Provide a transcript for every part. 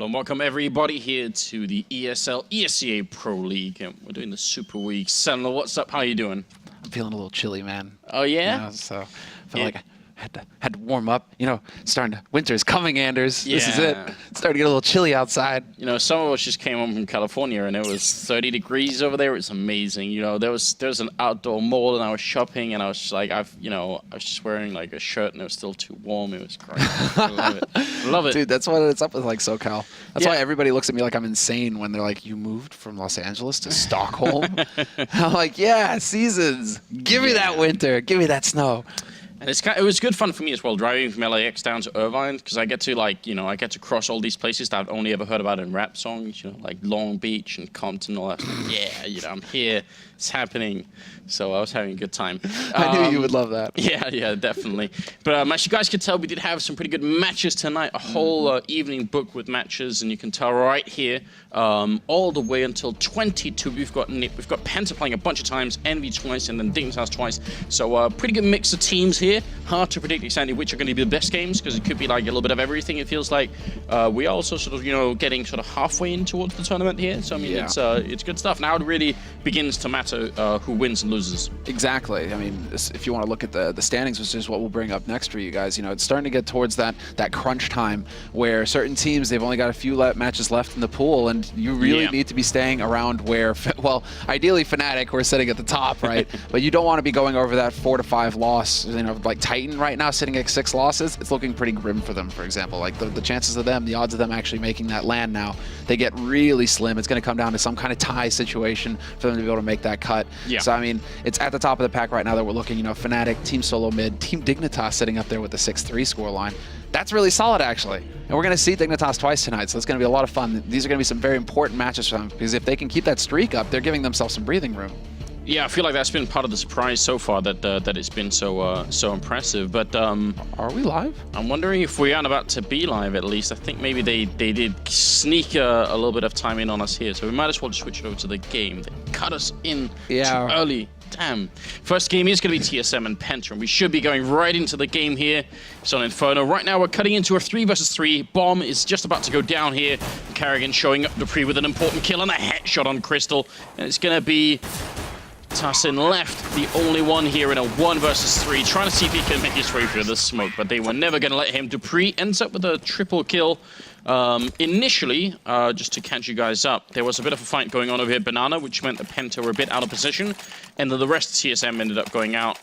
Hello and welcome everybody here to the ESL ESEA Pro League. And we're doing the Super Week. Sentinel, what's up? How are you doing? I'm feeling a little chilly, man. Oh, yeah? You know, so I felt like I had to warm up. You know, winter's coming, Anders. Yeah. This is it. It's starting to get a little chilly outside. You know, some of us just came home from California and it was 30 degrees over there. It's amazing. You know, there was an outdoor mall and I was shopping and I was just like, I was just wearing like a shirt and it was still too warm. It was great. I love it. I love it. Dude, that's what it's up with like SoCal. That's why everybody looks at me like I'm insane when they're like, you moved from Los Angeles to Stockholm? I'm like, yeah, seasons. Give me that winter. Give me that snow. And it was good fun for me as well, driving from LAX down to Irvine, because I get to cross all these places that I've only ever heard about in rap songs, you know, like Long Beach and Compton and all that. Yeah, you know, I'm here, it's happening. So I was having a good time. I knew you would love that. Yeah, definitely. But as you guys could tell, we did have some pretty good matches tonight, a whole evening booked with matches, and you can tell right here, all the way until 22, we've got Penta playing a bunch of times, EnVy twice, and then Dignitas twice. So pretty good mix of teams here. Hard to predict exactly which are going to be the best games, because it could be like a little bit of everything, it feels like. We are also sort of, you know, getting sort of halfway in towards the tournament here. So, I mean, it's good stuff. Now it really begins to matter who wins and loses. Exactly. I mean, if you want to look at the standings, which is what we'll bring up next for you guys, you know, it's starting to get towards that crunch time where certain teams, they've only got a few matches left in the pool, and you really need to be staying around where, well, ideally Fnatic, we're sitting at the top, right? But you don't want to be going over that 4 to 5 loss. You know, like Titan right now sitting at 6 losses, it's looking pretty grim for them, for example. Like the chances of them, the odds of them actually making that land now, they get really slim. It's going to come down to some kind of tie situation for them to be able to make that cut. Yeah. So, I mean, it's at the top of the pack right now that we're looking, you know, Fnatic, Team Solo mid, Team Dignitas sitting up there with the 6-3 scoreline. That's really solid, actually. And we're going to see Dignitas twice tonight, so it's going to be a lot of fun. These are going to be some very important matches for them, because if they can keep that streak up, they're giving themselves some breathing room. Yeah, I feel like that's been part of the surprise so far, that it's been so impressive. But are we live? I'm wondering if we aren't about to be live at least. I think maybe they did sneak a little bit of time in on us here, so we might as well just switch it over to the game. They cut us in too early. Damn. First game is going to be TSM and Penta, and we should be going right into the game here. It's on Inferno. Right now, we're cutting into a 3 versus 3. Bomb is just about to go down here. Carrigan showing up Dupree with an important kill and a headshot on Crystal. And it's going to be Tassin left, the only one here in a 1 versus 3, trying to see if he can make his way through the smoke, but they were never going to let him. Dupree ends up with a triple kill. Initially, just to catch you guys up, there was a bit of a fight going on over here, Banana, which meant the Penta were a bit out of position, and then the rest of TSM ended up going out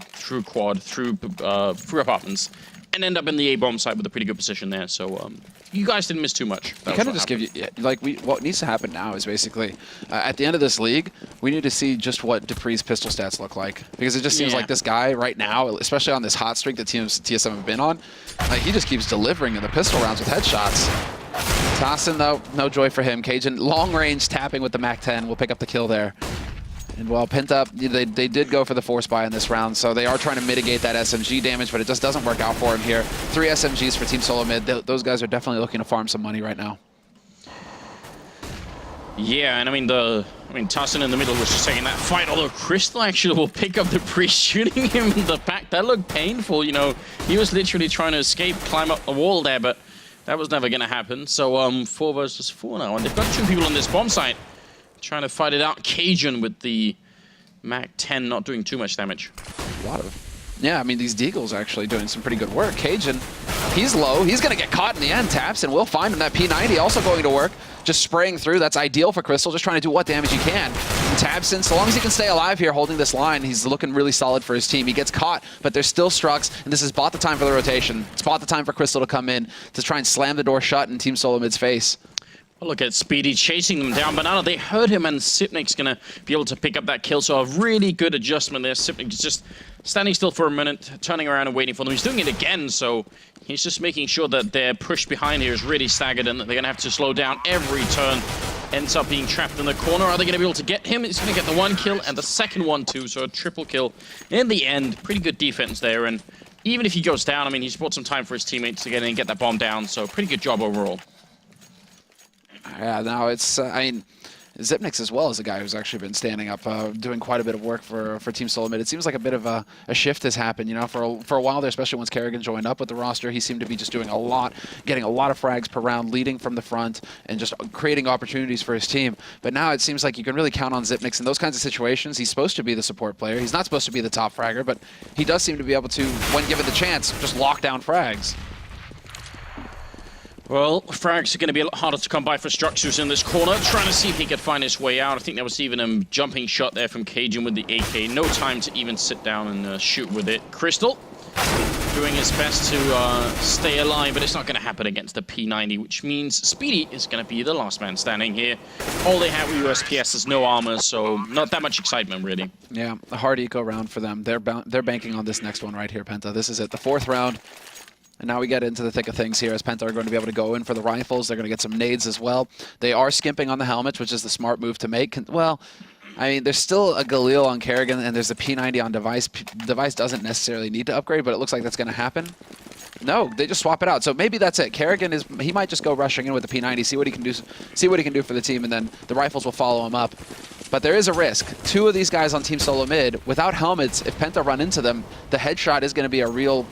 through quad, through apartments, and end up in the A-bomb site with a pretty good position there. So you guys didn't miss too much. That kind of just give you, like, what needs to happen now is basically, at the end of this league, we need to see just what Dupree's pistol stats look like. Because it just seems like this guy right now, especially on this hot streak that TSM have been on, like, he just keeps delivering in the pistol rounds with headshots. Tassin, though, no joy for him. Cajun, long range tapping with the MAC-10 will pick up the kill there. And while Penta, they did go for the force buy in this round, so they are trying to mitigate that SMG damage, but it just doesn't work out for him here. 3 SMGs for Team Solo mid. Those guys are definitely looking to farm some money right now. Yeah, and I mean, Tassin in the middle was just taking that fight, although Crystal actually will pick up Dupree, shooting him in the back. That looked painful, you know. He was literally trying to escape, climb up the wall there, but that was never going to happen. So 4 versus 4 now, and they've got 2 people on this bomb site trying to fight it out. Cajun with the MAC-10 not doing too much damage. A lot of. Yeah, I mean, these Deagles are actually doing some pretty good work. Cajun, he's low. He's going to get caught in the end. Taps, and we'll find him. That P90 also going to work. Just spraying through. That's ideal for Crystal. Just trying to do what damage he can. And Tabson, so long as he can stay alive here holding this line, he's looking really solid for his team. He gets caught, but there's still Strux, and this is bought the time for the rotation. It's bought the time for Crystal to come in to try and slam the door shut in Team Solo mid's face. Well, look at Speedy chasing them down. Banana, they heard him, and Sipnik's going to be able to pick up that kill. So a really good adjustment there. Sipnik is just standing still for a minute, turning around and waiting for them. He's doing it again, so he's just making sure that their push behind here is really staggered and that they're going to have to slow down every turn. Ends up being trapped in the corner. Are they going to be able to get him? He's going to get the 1 kill and the second one too, so a triple kill in the end. Pretty good defense there, and even if he goes down, I mean, he's bought some time for his teammates to get in and get that bomb down, so pretty good job overall. Yeah, no, it's, I mean, Zipnix as well is a guy who's actually been standing up, doing quite a bit of work for Team Solomid. It seems like a bit of a shift has happened, you know, for a while there, especially once Kerrigan joined up with the roster. He seemed to be just doing a lot, getting a lot of frags per round, leading from the front, and just creating opportunities for his team. But now it seems like you can really count on Zipnix in those kinds of situations. He's supposed to be the support player. He's not supposed to be the top fragger, but he does seem to be able to, when given the chance, just lock down frags. Well, frags are going to be a lot harder to come by for Structures in this corner, trying to see if he could find his way out. I think there was even a jumping shot there from Cajun with the AK. No time to even sit down and shoot with it. Crystal doing his best to stay alive, but it's not going to happen against the P90, which means Speedy is going to be the last man standing here. All they have with USPS is no armor, so not that much excitement, really. Yeah, a hard eco round for them. They're banking on this next one right here, Penta. This is it, the 4th round. And now we get into the thick of things here as Penta are going to be able to go in for the rifles. They're going to get some nades as well. They are skimping on the helmets, which is the smart move to make. Well, I mean, there's still a Galil on Kerrigan, and there's a P90 on Device. Device doesn't necessarily need to upgrade, but it looks like that's going to happen. No, they just swap it out. So maybe that's it. Kerrigan he might just go rushing in with the P90, see what he can do for the team, and then the rifles will follow him up. But there is a risk. 2 of these guys on Team Solo Mid, without helmets, if Penta run into them, the headshot is going to be a real...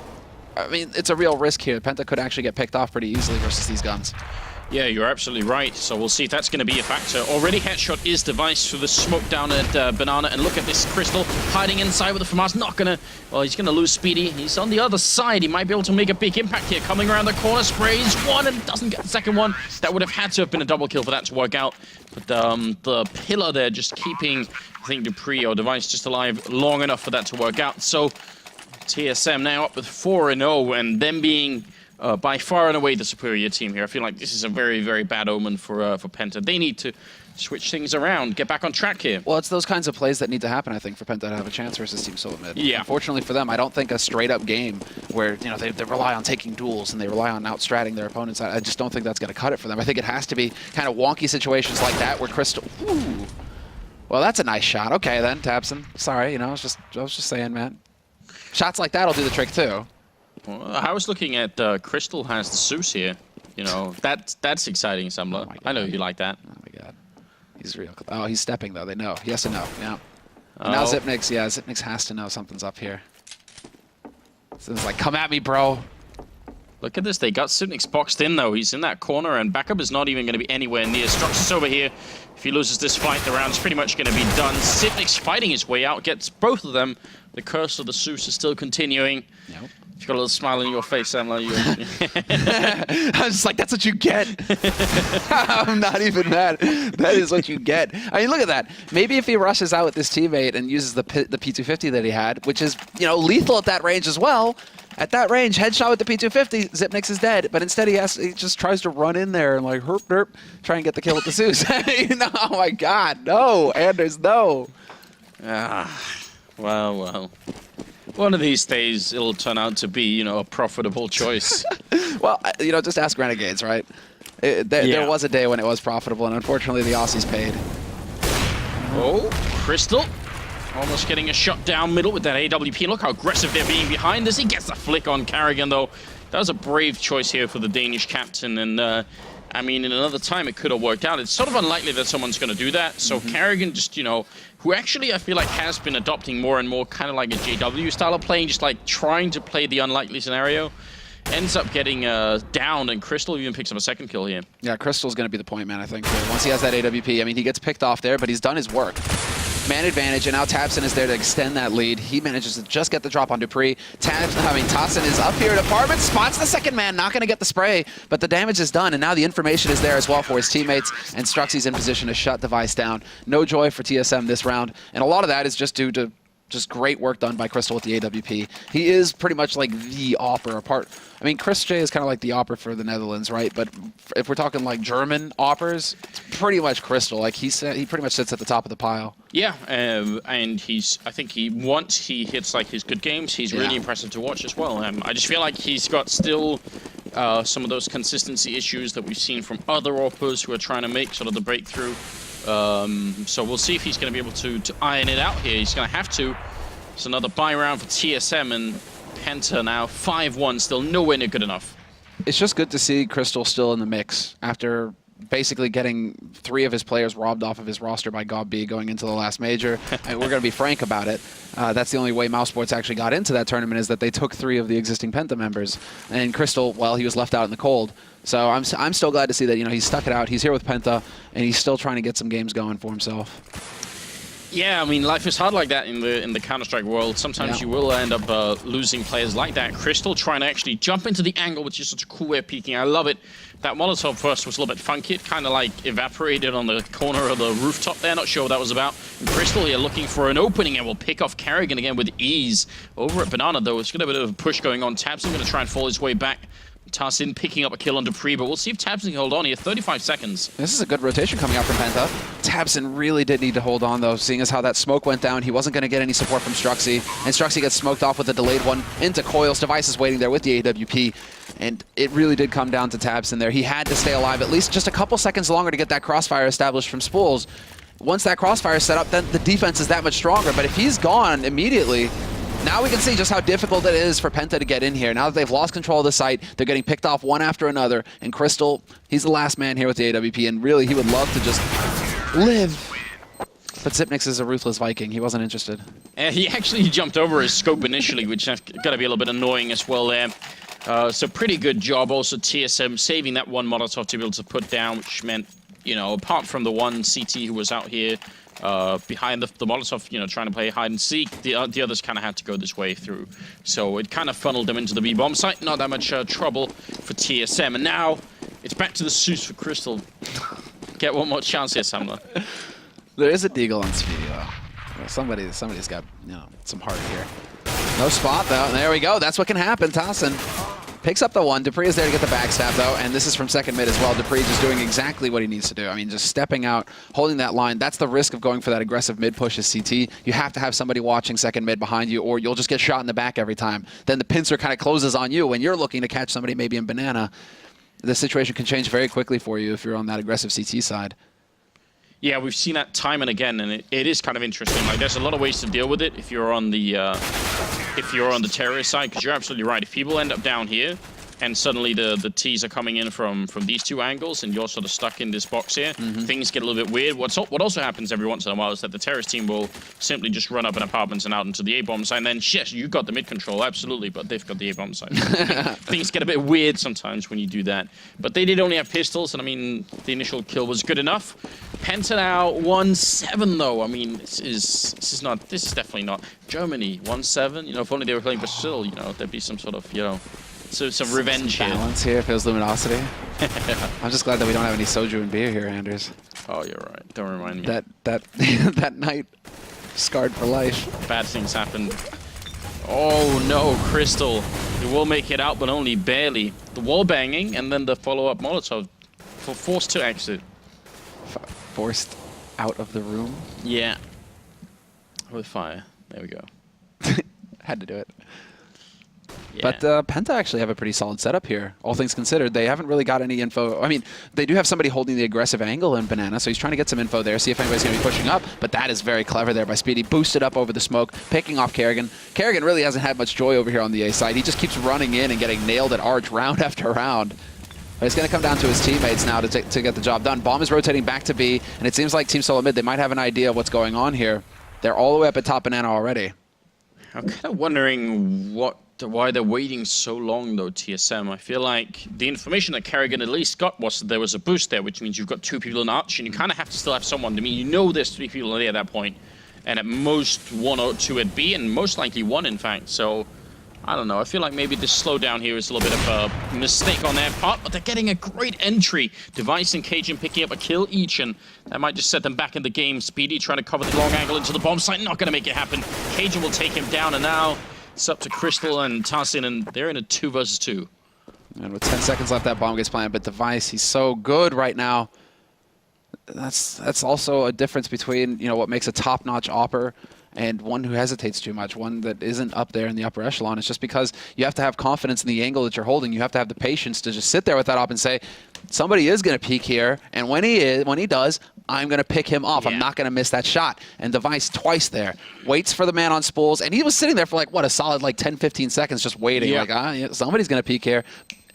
I mean, it's a real risk here. Penta could actually get picked off pretty easily versus these guns. Yeah, you're absolutely right. So we'll see if that's going to be a factor. Already headshot is Device through the smoke down at Banana. And look at this Crystal hiding inside with the FAMAS. Not going to... Well, he's going to lose Speedy. He's on the other side. He might be able to make a big impact here. Coming around the corner, sprays one and doesn't get the second one. That would have had to have been a double kill for that to work out. But the pillar there just keeping, I think, Dupree or Device just alive long enough for that to work out. So... TSM now up with 4-0, and them being by far and away the superior team here. I feel like this is a very, very bad omen for Penta. They need to switch things around, get back on track here. Well, it's those kinds of plays that need to happen, I think, for Penta to have a chance versus Team Solo Mid. Yeah. Unfortunately for them, I don't think a straight-up game where, you know, they rely on taking duels and they rely on outstratting their opponents. I just don't think that's going to cut it for them. I think it has to be kind of wonky situations like that where Crystal... Ooh. Well, that's a nice shot. Okay, then, Tabson. Sorry, you know, I was just saying, man. Shots like that will do the trick too. Well, I was looking at Crystal has the Zeus here. You know, that's exciting, Sumler. Oh I know you like that. Oh my god. He's real. Oh, he's stepping though. They know. He has to know. Yeah. Oh. Now Zipnix, yeah, Zipnix has to know something's up here. So it's like, come at me, bro. Look at this. They got Zipnix boxed in though. He's in that corner, and backup is not even going to be anywhere near. Structures over here. If he loses this fight, the round's pretty much going to be done. Zipnix fighting his way out, gets both of them. The curse of the Zeus is still continuing. Nope. You've got a little smile on your face, Sam. Like I was just like, that's what you get. I'm not even mad. That is what you get. I mean, look at that. Maybe if he rushes out with this teammate and uses the P250 that he had, which is, you know, lethal at that range as well. At that range, headshot with the P250, Zipnix is dead. But instead, he just tries to run in there and like herp derp, try and get the kill with the Zeus. No, oh my God, no, Anders, no. Well. One of these days, it'll turn out to be, you know, a profitable choice. Well, you know, just ask Renegades, right? There was a day when it was profitable, and unfortunately, the Aussies paid. Oh, Crystal. Almost getting a shot down middle with that AWP. Look how aggressive they're being behind this. He gets the flick on Kerrigan, though. That was a brave choice here for the Danish captain, and I mean, in another time, it could have worked out. It's sort of unlikely that someone's going to do that. So Kerrigan just, you know, who actually I feel like has been adopting more and more kind of like a JW style of playing, just like trying to play the unlikely scenario, ends up getting down, and Crystal even picks up a second kill here. Yeah, Crystal's going to be the point man, I think. Once he has that AWP, I mean, he gets picked off there, but he's done his work. Man advantage, and now Tabson is there to extend that lead. He manages to just get the drop on Dupree. Tassin is up here at apartment, spots the second man, not going to get the spray, but the damage is done, and now the information is there as well for his teammates, and Struxy's in position to shut Device down. No joy for TSM this round, and a lot of that is just due to just great work done by Crystal with the AWP. He is pretty much like the Opper apart. I mean, Chris J is kind of like the Opper for the Netherlands, right? But if we're talking like German Oppers, it's pretty much Crystal. Like he pretty much sits at the top of the pile. Yeah, and I think once he hits like his good games, he's really impressive to watch as well. I just feel like he's got still some of those consistency issues that we've seen from other Oppers who are trying to make sort of the breakthrough. So we'll see if he's going to be able to iron it out here. He's going to have to. It's another buy round for TSM, and Penta now 5-1, still nowhere near good enough. It's just good to see Crystal still in the mix after basically getting 3 of his players robbed off of his roster by GobB going into the last major. And we're going to be frank about it. That's the only way Mouse Sports actually got into that tournament, is that they took 3 of the existing Penta members. And Crystal, well, he was left out in the cold. So I'm still glad to see that, you know, he stuck it out. He's here with Penta, and he's still trying to get some games going for himself. Yeah, I mean, life is hard like that in the Counter-Strike world. Sometimes you will end up losing players like that. Crystal trying to actually jump into the angle, which is such a cool way of peeking. I love it. That Molotov first was a little bit funky. It kind of like evaporated on the corner of the rooftop there. Not sure what that was about. And Crystal here looking for an opening and will pick off Carrigan again with ease. Over at Banana, though, it's got a bit of a push going on. Tabson going to try and fall his way back. Tarsin picking up a kill on Dupree, but we'll see if Tabson can hold on here. 35 seconds. This is a good rotation coming out from Penta. Tabson really did need to hold on, though, seeing as how that smoke went down. He wasn't going to get any support from Struxy, and Struxy gets smoked off with a delayed one into Coils. Device is waiting there with the AWP, and it really did come down to Tabson there. He had to stay alive at least just a couple seconds longer to get that crossfire established from Spools. Once that crossfire is set up, then the defense is that much stronger, but if he's gone immediately, now we can see just how difficult it is for Penta to get in here. Now that they've lost control of the site, they're getting picked off one after another. And Crystal, he's the last man here with the AWP, and really he would love to just live. But Zipnix is a ruthless Viking. He wasn't interested. He actually jumped over his scope initially, which has got to be a little bit annoying as well there. So pretty good job also TSM saving that one Molotov to be able to put down, which meant, you know, apart from the one CT who was out here, behind the Molotov, you know, trying to play hide and seek, the others kind of had to go this way through. So it kind of funneled them into the B-bomb site. Not that much trouble for TSM. And now it's back to the Zeus for Crystal. Get one more chance here, Samler. There is a deagle on Speedy, though. Well, somebody's got, you know, some heart here. No spot, though. There we go. That's what can happen. Tassin picks up the one. Dupree is there to get the backstab, though, and this is from second mid as well. Dupree just doing exactly what he needs to do. I mean, just stepping out, holding that line. That's the risk of going for that aggressive mid push as CT. You have to have somebody watching second mid behind you, or you'll just get shot in the back every time. Then the pincer kind of closes on you when you're looking to catch somebody maybe in Banana. The situation can change very quickly for you if you're on that aggressive CT side. Yeah, we've seen that time and again, and it is kind of interesting. Like, there's a lot of ways to deal with it if you're on the terrorist side, because you're absolutely right. If people end up down here, and suddenly the T's are coming in from these two angles, and you're sort of stuck in this box here, things get a little bit weird. What also happens every once in a while is that the terrorist team will simply just run up in apartments and out into the A-bomb side, and then, yes, you've got the mid control, absolutely, but they've got the A-bomb side. Things get a bit weird sometimes when you do that. But they did only have pistols, and I mean, the initial kill was good enough. Penta now 1-7 though. I mean, this is definitely not Germany 1-7. You know, if only they were playing Brazil, you know, there'd be some sort of, you know, so some revenge here. Balance here if it was Luminosity. I'm just glad that we don't have any soju and beer here, Anders. Oh, you're right. Don't remind me. That night scarred for life. Bad things happened. Oh no, Crystal. They will make it out, but only barely. The wall banging and then the follow-up Molotov forced to exit. Forced out of the room? Yeah. With fire. There we go. Had to do it. Yeah. But Penta actually have a pretty solid setup here, all things considered. They haven't really got any info. I mean, they do have somebody holding the aggressive angle in Banana, so he's trying to get some info there, see if anybody's going to be pushing up. But that is very clever there by Speedy. Boosted up over the smoke, picking off Kerrigan. Kerrigan really hasn't had much joy over here on the A side. He just keeps running in and getting nailed at Arch round after round. But it's going to come down to his teammates now to get the job done. Bomb is rotating back to B, and it seems like Team Solo Mid, they might have an idea of what's going on here. They're all the way up at top Banana already. I'm kind of wondering why they're waiting so long, though, TSM. I feel like the information that Kerrigan at least got was that there was a boost there, which means you've got 2 people in Arch, and you kind of have to still have someone. I mean, you know there's 3 people there at that point, and at most 1 or 2 at B, and most likely 1, in fact. So, I don't know. I feel like maybe this slowdown here is a little bit of a mistake on their part, but they're getting a great entry. Device and Cajun picking up a kill each, and that might just set them back in the game. Speedy trying to cover the long angle into the bomb site. Not going to make it happen. Cajun will take him down, and now it's up to Crystal and Tassin, and they're in a 2 versus 2. And with 10 seconds left, that bomb gets planted, but Device, he's so good right now. That's also a difference between, you know, what makes a top-notch opper and one who hesitates too much, one that isn't up there in the upper echelon. It's just because you have to have confidence in the angle that you're holding. You have to have the patience to just sit there with that op and say, somebody is going to peek here, and when he does, I'm going to pick him off. Yeah. I'm not going to miss that shot. And Device twice there. Waits for the man on Spools, and he was sitting there for like, what, a solid like 10, 15 seconds just waiting. Yeah. Like, yeah, somebody's going to peek here.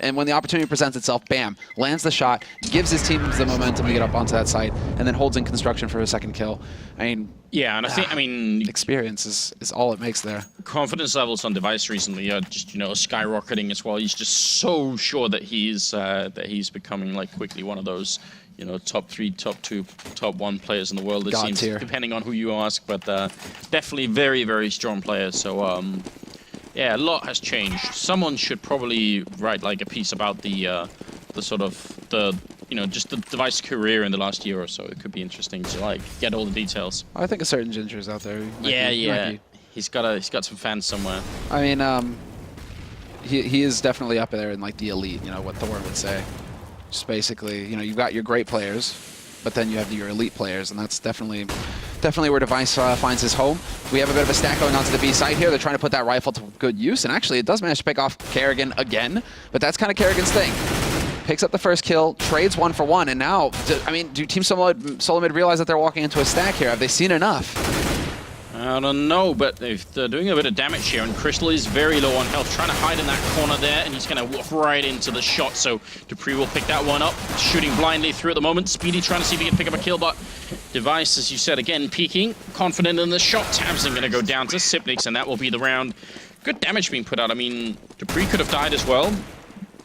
And when the opportunity presents itself, bam, lands the shot, gives his team the momentum to get up onto that site, and then holds in construction for a second kill. I mean, yeah, and I mean, experience is all it makes there. Confidence levels on Device recently are just, skyrocketing as well. He's just so sure that he's becoming like quickly one of those, top 3, top 2, top 1 players in the world. It seems, depending on who you ask, but definitely very, very strong player. So yeah, a lot has changed. Someone should probably write like a piece about the sort of just the Device career in the last year or so. It could be interesting to like get all the details. I think a certain Ginger's out there. Yeah. He's got some fans somewhere. I mean, he is definitely up there in like the elite. What Thor would say. Just basically, you've got your great players, but then you have your elite players, and that's definitely where Device finds his home. We have a bit of a stack going onto the B side here. They're trying to put that rifle to good use, and actually it does manage to pick off Kerrigan again, but that's kind of Kerrigan's thing. Picks up the first kill, trades 1 for 1, and now, I mean, do Team Solo Mid realize that they're walking into a stack here? Have they seen enough? I don't know, but they're doing a bit of damage here, and Crystal is very low on health, trying to hide in that corner there, and he's going to walk right into the shot, so dupreeh will pick that one up, shooting blindly through at the moment. Speedy trying to see if he can pick up a kill, but Device, as you said, again, peeking, confident in the shot. tabseN going to go down to Sipnix, and that will be the round. Good damage being put out. I mean, dupreeh could have died as well.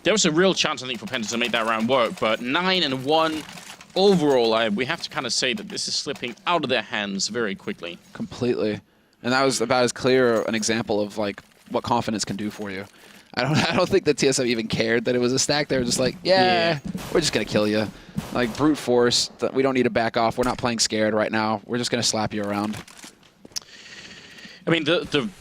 There was a real chance, I think, for Penta to make that round work, but 9-1. Overall, we have to kind of say that this is slipping out of their hands very quickly. Completely. And that was about as clear an example of like what confidence can do for you. I don't think that TSM even cared that it was a stack. They were just like, yeah, we're just going to kill you. Like brute force, we don't need to back off. We're not playing scared right now. We're just going to slap you around. I mean,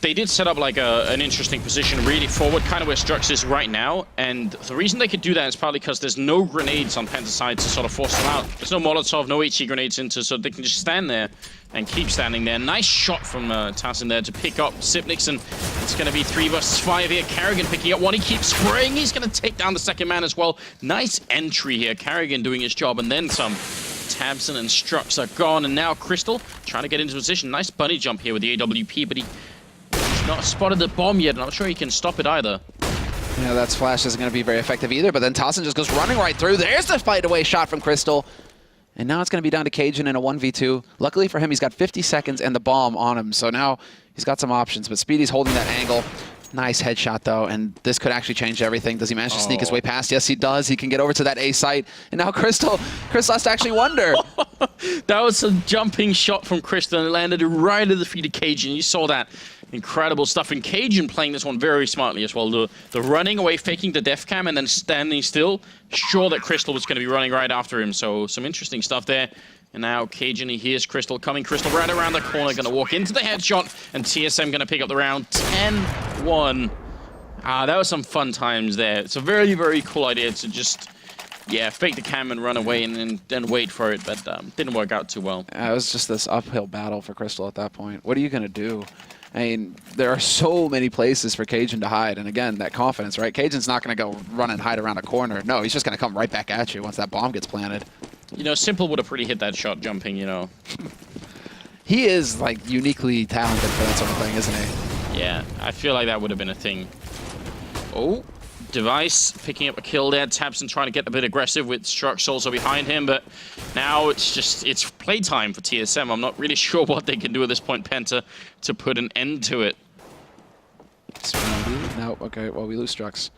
they did set up like an interesting position really forward, kind of where Strux is right now, and the reason they could do that is partly because there's no grenades on Penta's side to sort of force them out. There's no Molotov, no HE grenades into, so they can just stand there and keep standing there. Nice shot from tazzeN there to pick up Sipnix, and it's going to be 3 versus 5 here. Kerrigan picking up one, he keeps spraying, he's going to take down the second man as well. Nice entry here, Kerrigan doing his job, and then some. tabseN and Strux are gone, and now Crystal trying to get into position. Nice bunny jump here with the AWP, but he's not spotted the bomb yet, and I'm sure he can stop it either. Yeah, that flash isn't going to be very effective either, but then tazzeN just goes running right through. There's the fight away shot from Crystal. And now it's going to be down to cajun in a 1v2. Luckily for him, he's got 50 seconds and the bomb on him, so now he's got some options, but Speedy's holding that angle. Nice headshot, though, and this could actually change everything. Does he manage to sneak his way past? Yes, he does. He can get over to that A site, and now Crystal has to actually wonder. That was a jumping shot from Crystal, and it landed right at the feet of cajun. You saw that. Incredible stuff. And cajun playing this one very smartly as well. The running away, faking the def cam, and then standing still. Sure that Crystal was going to be running right after him, so some interesting stuff there. And now cajun, he hears Crystal coming. Crystal right around the corner, going to walk into the headshot, and TSM going to pick up the round 10-1. That was some fun times there. It's a very, very cool idea to just, fake the cam and run away and then wait for it, but didn't work out too well. It was just this uphill battle for Crystal at that point. What are you going to do? I mean, there are so many places for cajun to hide, and again, that confidence, right? cajun's not going to go run and hide around a corner. No, he's just going to come right back at you once that bomb gets planted. Simple would have pretty hit that shot jumping, He is, like, uniquely talented for that sort of thing, isn't he? Yeah, I feel like that would have been a thing. Oh, Device picking up a kill there. tabseN trying to get a bit aggressive with Strux also behind him, but now it's playtime for TSM. I'm not really sure what they can do at this point, Penta, to put an end to it. No, okay, well, we lose Strux.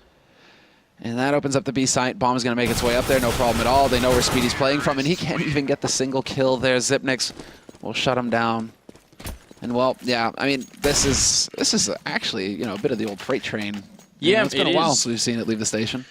And that opens up the B site. Bomb is going to make its way up there, no problem at all. They know where Speedy's playing from, and he can't even get the single kill there. Xyp9x will shut him down. And well, yeah, I mean, this is actually, a bit of the old freight train. Yeah, it's been a while since we've seen it leave the station.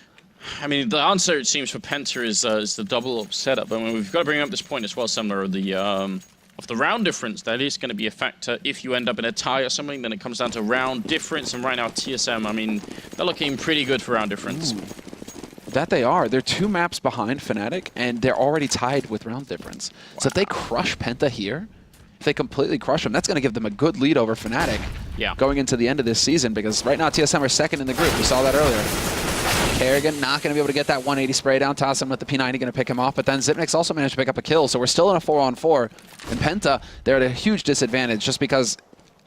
I mean, the answer, it seems, for Penta is the double setup. I mean, we've got to bring up this point as well, similar of the round difference. That is going to be a factor. If you end up in a tie or something, then it comes down to round difference. And right now, TSM, I mean, they're looking pretty good for round difference. Ooh. That they are. They're 2 maps behind Fnatic, and they're already tied with round difference. Wow. So if they crush Penta here, if they completely crush them, that's going to give them a good lead over Fnatic going into the end of this season, because right now TSM are second in the group. We saw that earlier. Kerrigan not going to be able to get that 180 spray down. tazzeN with the P90 going to pick him off, but then Xyp9x also managed to pick up a kill, so we're still in a 4-on-4. And Penta, they're at a huge disadvantage just because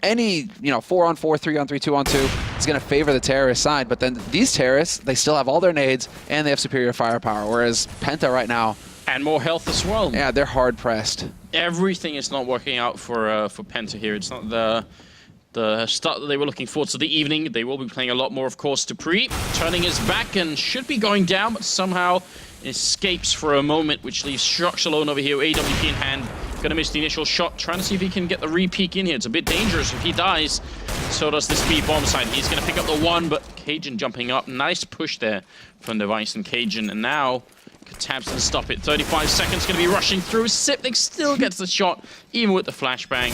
any 4-on-4, 3-on-3, 2-on-2, is going to favor the terrorist side, but then these terrorists, they still have all their nades, and they have superior firepower, whereas Penta right now... And more health as well. Yeah, they're hard-pressed. Everything is not working out for Penta here. It's not the start that they were looking for to the evening. They will be playing a lot more, of course. Dupree turning his back and should be going down, but somehow escapes for a moment, which leaves Strux alone over here, AWP in hand. Gonna miss the initial shot, trying to see if he can get the re-peek in here. It's a bit dangerous. If he dies, so does this B-bomb side. He's gonna pick up the one, but Cajun jumping up. Nice push there from EnVyUS and Cajun, and now Tabs and stop it. 35 seconds gonna be rushing through. Sipnik still gets the shot, even with the flashbang.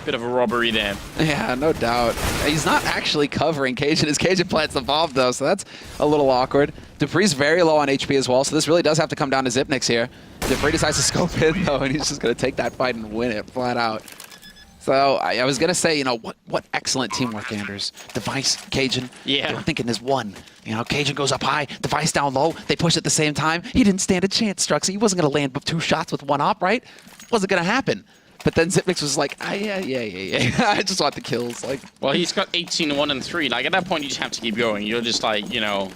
Bit of a robbery there. Yeah, no doubt. He's not actually covering Cajun as Cajun plants the bomb, though, so that's a little awkward. Dupree's very low on HP as well, so this really does have to come down to Zipnix here. Dupree decides to scope in, though, and he's just going to take that fight and win it flat out. So I was going to say, you know, what excellent teamwork, Anders. EnVyUS, Cajun, yeah. They were thinking there's one. You know, Cajun goes up high, EnVyUS down low, they push at the same time. He didn't stand a chance, Struxy. He wasn't going to land 2 shots with 1 op, right? Wasn't going to happen. But then Zipnix was like, yeah. I just want the kills. Like, well, he's got 18-1 and 3. Like, at that point, you just have to keep going. You're just like, you know,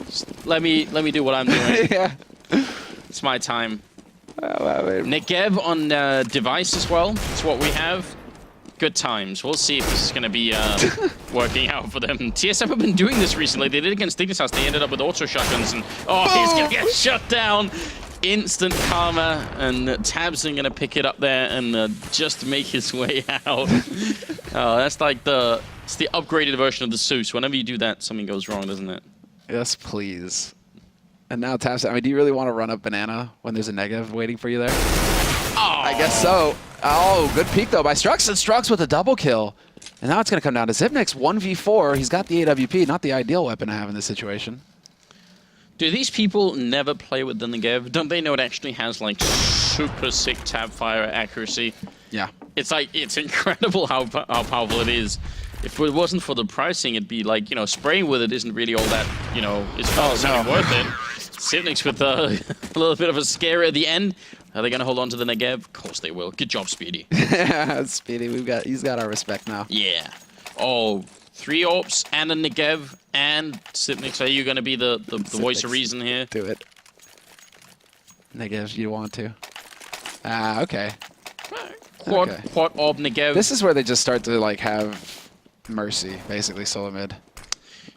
just let me do what I'm doing. Yeah. It's my time. Negev on device as well. That's what we have. Good times. We'll see if this is going to be working out for them. TSM have been doing this recently. They did it against Dignitas. They ended up with auto shotguns, and he's going to get shut down. Instant karma, and Tabson gonna pick it up there and just make his way out. That's like it's the upgraded version of the Zeus. Whenever you do that, something goes wrong, doesn't it? Yes, please. And now Tabson, I mean, do you really want to run up banana when there's a negative waiting for you there? Oh. I guess so. Oh, good peek though by Strux, and Strux with a double kill. And now it's gonna come down to Zipnix, 1v4. He's got the AWP, not the ideal weapon to have in this situation. Do these people never play with the Negev? Don't they know it actually has like super sick tab fire accuracy? Yeah. It's like, it's incredible how powerful it is. If it wasn't for the pricing, it'd be like, you know, spraying with it isn't really all that, you know, it's not worth it. Zipnix with a little bit of a scare at the end. Are they going to hold on to the Negev? Of course they will. Good job, Speedy. Yeah, Speedy, he's got our respect now. Yeah. Oh, 3 AWPs and a Negev and Zipnix. Are you going to be the voice of reason here? Do it. Negev, you want to. Ah, okay. Quad AWP Negev. This is where they just start to like have mercy, basically, solo mid.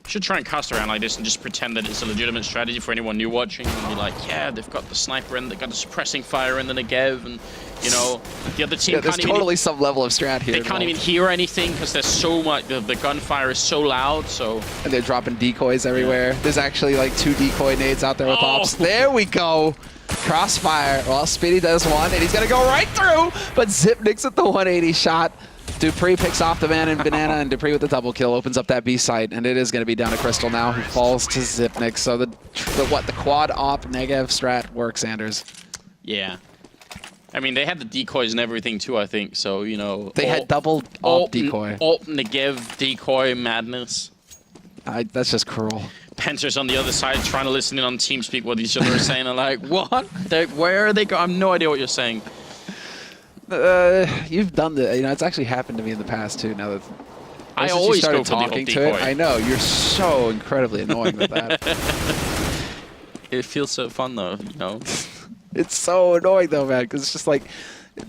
Should try and cast around like this and just pretend that it's a legitimate strategy for anyone new watching and be like, yeah, they've got the sniper and they've got the suppressing fire and the Negev, and you know, the other team there's totally some level of strat here. They can't even hear anything because there's so much, the gunfire is so loud, so. And they're dropping decoys everywhere. Yeah. There's actually like 2 decoy nades out there with pops. There we go. Crossfire. Well, Speedy does one and he's gonna go right through, but Zipnix at the 180 shot. Dupree picks off the man in banana, and Dupree with the double kill opens up that B site, and it is going to be down to Crystal now, who falls to Zipnix. So the quad op Negev strat works, Anders. Yeah. I mean, they had the decoys and everything too, I think. So, you know, they had double op decoy. Op Negev decoy madness. That's just cruel. Pencer's on the other side trying to listen in on TeamSpeak what each other are saying. I'm like, what? Where are they going? I have no idea what you're saying. You've done the, you know, it's actually happened to me in the past too. Now that I always started go for talking the to it, I know you're so incredibly annoying with that. It feels so fun though, you know. It's so annoying though, man, because it's just like,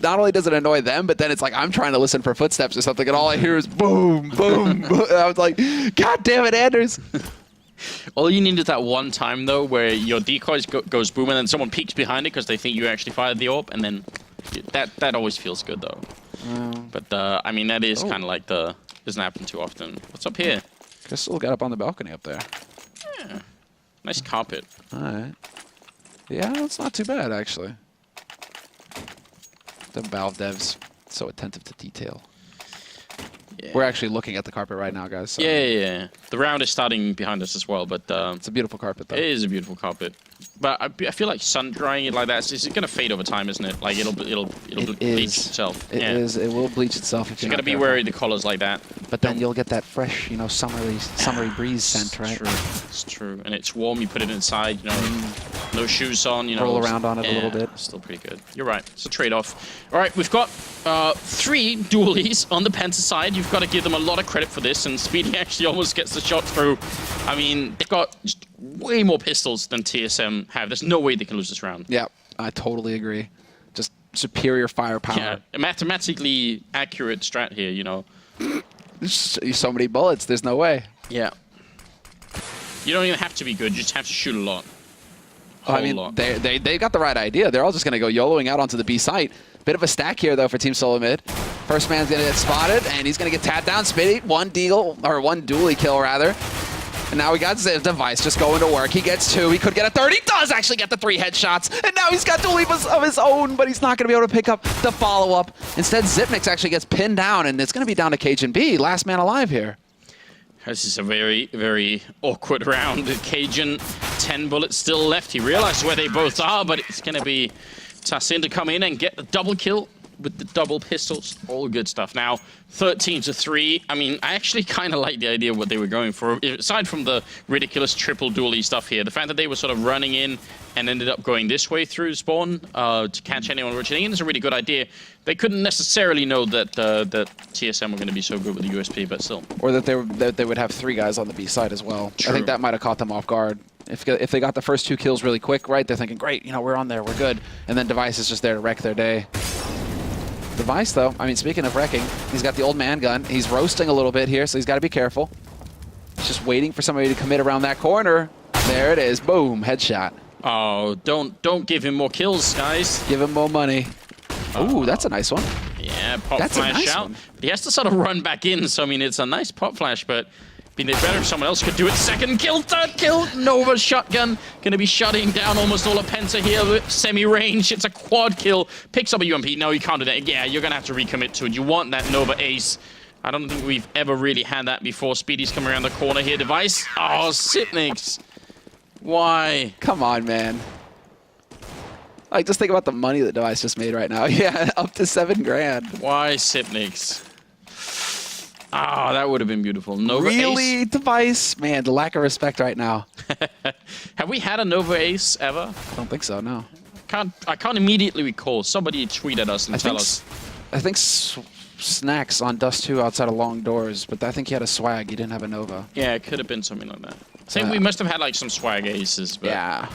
not only does it annoy them, but then it's like I'm trying to listen for footsteps or something, and all I hear is boom, boom, boom. And I was like, God damn it, Anders. All you need is that one time though, where your decoys goes boom, and then someone peeks behind it because they think you actually fired the AWP, and then. That always feels good though. But I mean, that is kind of like doesn't happen too often. What's up here? Crystal got up on the balcony up there. Yeah. Nice carpet. All right. Yeah, it's not too bad actually. The Valve devs so attentive to detail. Yeah. We're actually looking at the carpet right now, guys. So. Yeah. The round is starting behind us as well, but it's a beautiful carpet though. It is a beautiful carpet. But I feel like sun drying it like that, it's going to fade over time, isn't it? Like it'll bleach itself. It is. It will bleach itself. If you're going to be wary of the colors like that. But then you'll get that fresh, you know, summery breeze scent, right? True. It's true. And it's warm. You put it inside, you know, No shoes on, you know. Roll around on it a little bit. Still pretty good. You're right. It's a trade-off. All right, we've got 3 dualies on the Penta side. You've got to give them a lot of credit for this, and Speedy actually almost gets the shot through. I mean, they've got just way more pistols than TSM have. There's no way they can lose this round. Yeah, I totally agree. Just superior firepower. Yeah, a mathematically accurate strat here, you know. There's so many bullets, there's no way. Yeah. You don't even have to be good, you just have to shoot a lot. I mean, they got the right idea. They're all just going to go YOLOing out onto the B site. Bit of a stack here, though, for Team Solo Mid. First man's going to get spotted, and he's going to get tapped down. Spitty, one dually kill, rather. And now we got Device just going to work. He gets 2. He could get a 3rd. He does actually get the 3 headshots. And now he's got dually of his own, but he's not going to be able to pick up the follow-up. Instead, Zipnix actually gets pinned down, and it's going to be down to Cajun B. Last man alive here. This is a very, very awkward round. Cajun, 10 bullets still left. He realizes where they both are, but it's going to be Tassin to come in and get the double kill with the double pistols. All good stuff. Now, 13-3. I mean, I actually kind of like the idea of what they were going for. Aside from the ridiculous triple dually stuff here, the fact that they were sort of running in and ended up going this way through spawn to catch anyone rotating in is a really good idea. They couldn't necessarily know that that TSM were going to be so good with the USP, but still. Or that they would have 3 guys on the B side as well. True. I think that might have caught them off guard. If they got the first 2 kills really quick, right, they're thinking, great, you know, we're on there, we're good. And then Device is just there to wreck their day. Device, though, I mean, speaking of wrecking, he's got the old man gun. He's roasting a little bit here, so he's got to be careful. He's just waiting for somebody to commit around that corner. There it is. Boom. Headshot. Oh, don't give him more kills, guys. Give him more money. Ooh, that's a nice one. Yeah, pop That's flash a nice out. one. But he has to sort of run back in, so I mean, it's a nice pop flash, but it'd be better if someone else could do it. 2nd kill, 3rd kill. Nova shotgun. Going to be shutting down almost all of Penta here with semi-range. It's a quad kill. Picks up a UMP. No, you can't do that. Yeah, you're going to have to recommit to it. You want that Nova ace. I don't think we've ever really had that before. Speedy's coming around the corner here. Device. Oh, Sipnix. Why? Come on, man. Like, just think about the money that Device just made right now. Yeah, up to 7 grand. Why Sipnix? Ah, that would have been beautiful. Nova really, ace? Device? Man, the lack of respect right now. Have we had a Nova ace ever? I don't think so, no. I can't immediately recall. Somebody tweet at us and tell us. I think Snacks on Dust 2 outside of Long Doors, but I think he had a swag. He didn't have a Nova. Yeah, it could have been something like that. Same, we must have had like some swag aces, but yeah.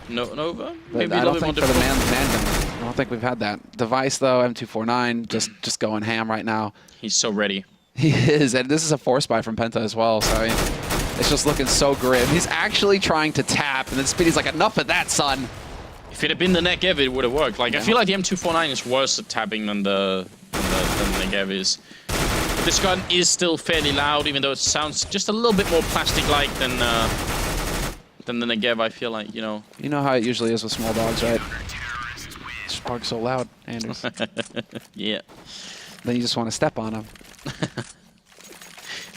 Nova? Maybe I don't think for the man gun. I don't think we've had that. Device, though, M249, just going ham right now. He's so ready. He is, and this is a force buy from Penta as well, so I mean, it's just looking so grim. He's actually trying to tap, and then Speedy's like, enough of that, son. If it had been the Negev, it would have worked. Like, yeah. I feel like the M249 is worse at tapping than the Negev is. But this gun is still fairly loud, even though it sounds just a little bit more plastic-like than the Negev, I feel like, you know. You know how it usually is with small dogs, right? This dog's so loud, Anders. Yeah. Then you just want to step on him.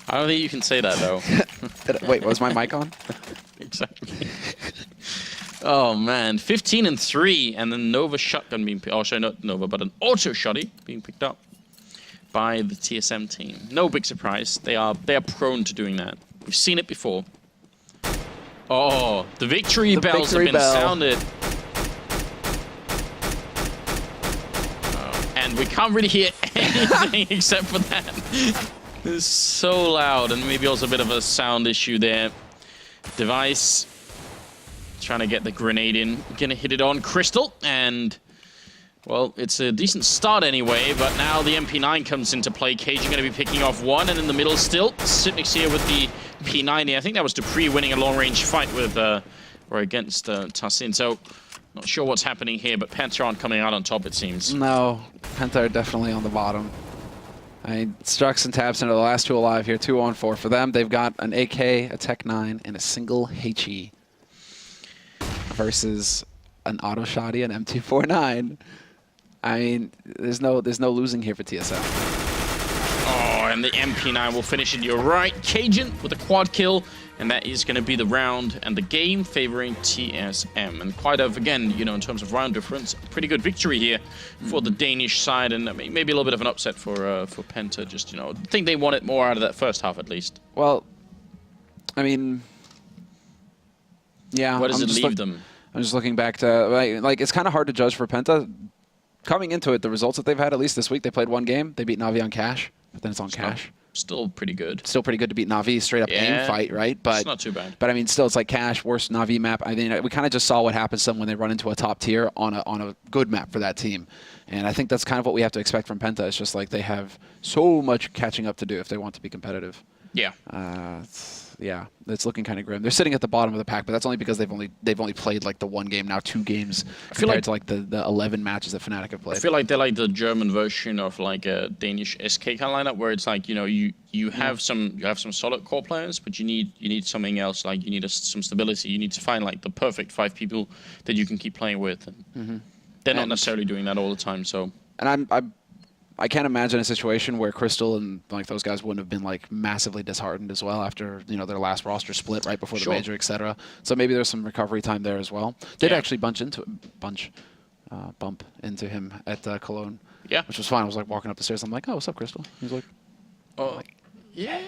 I don't think you can say that, though. Wait, was my mic on? Exactly. Oh, man. 15-3, and then Nova shotgun being picked. Oh, sorry, not Nova, but an auto shotty being picked up by the TSM team. No big surprise. They are prone to doing that. We've seen it before. Oh, the victory bells have been sounded. And we can't really hear anything except for that. It's so loud, and maybe also a bit of a sound issue there. Device trying to get the grenade in. Gonna hit it on Crystal, and well, it's a decent start anyway, but now the MP9 comes into play. Cajun gonna be picking off one, and in the middle still, Sipnix here with the P90. I think that was Dupree winning a long-range fight with, or against Tassin. So, not sure what's happening here, but Penta aren't coming out on top, it seems. No, Penta are definitely on the bottom. I mean, Strux and Tabson are the last 2 alive here, 2-on-4 for them. They've got an AK, a Tech 9, and a single HE versus an auto shotty and M249. I mean, there's no losing here for TSM. Oh, and the MP9 will finish it. You're right, Cajun with a quad kill, and that is going to be the round and the game favoring TSM. And quite a, again, you know, in terms of round difference, pretty good victory here for the Danish side, and maybe a little bit of an upset for Penta. Just, you know, I think they wanted more out of that first half at least. Well, I mean, yeah. Where does it leave them? I'm just looking back to, like it's kind of hard to judge for Penta. Coming into it, the results that they've had, at least this week, they played one game. They beat Na'Vi on Cash, but then it's on Cash. Still pretty good. Still pretty good to beat Na'Vi, straight up aim fight, right? But it's not too bad. But I mean, still, it's like Cash, worst Na'Vi map. I mean, we kind of just saw what happens to them when they run into a top tier on a good map for that team. And I think that's kind of what we have to expect from Penta. It's just like they have so much catching up to do if they want to be competitive. Yeah. Yeah, it's looking kind of grim. They're sitting at the bottom of the pack, but that's only because they've only played like the one game, now 2 games, compared to like the 11 matches that Fnatic have played. I feel like they're like the German version of like a Danish SK kind of lineup, where it's like, you know, you have some solid core players, but you need something else. Like you need some stability. You need to find like the perfect 5 people that you can keep playing with. And they're not necessarily doing that all the time. So. And I can't imagine a situation where Crystal and like those guys wouldn't have been like massively disheartened as well after, you know, their last roster split right before the major, etc. So maybe there's some recovery time there as well. Did actually bump into him at Cologne. Yeah, which was fine. I was like walking up the stairs. I'm like, oh, what's up, Crystal? He's like, oh, yeah.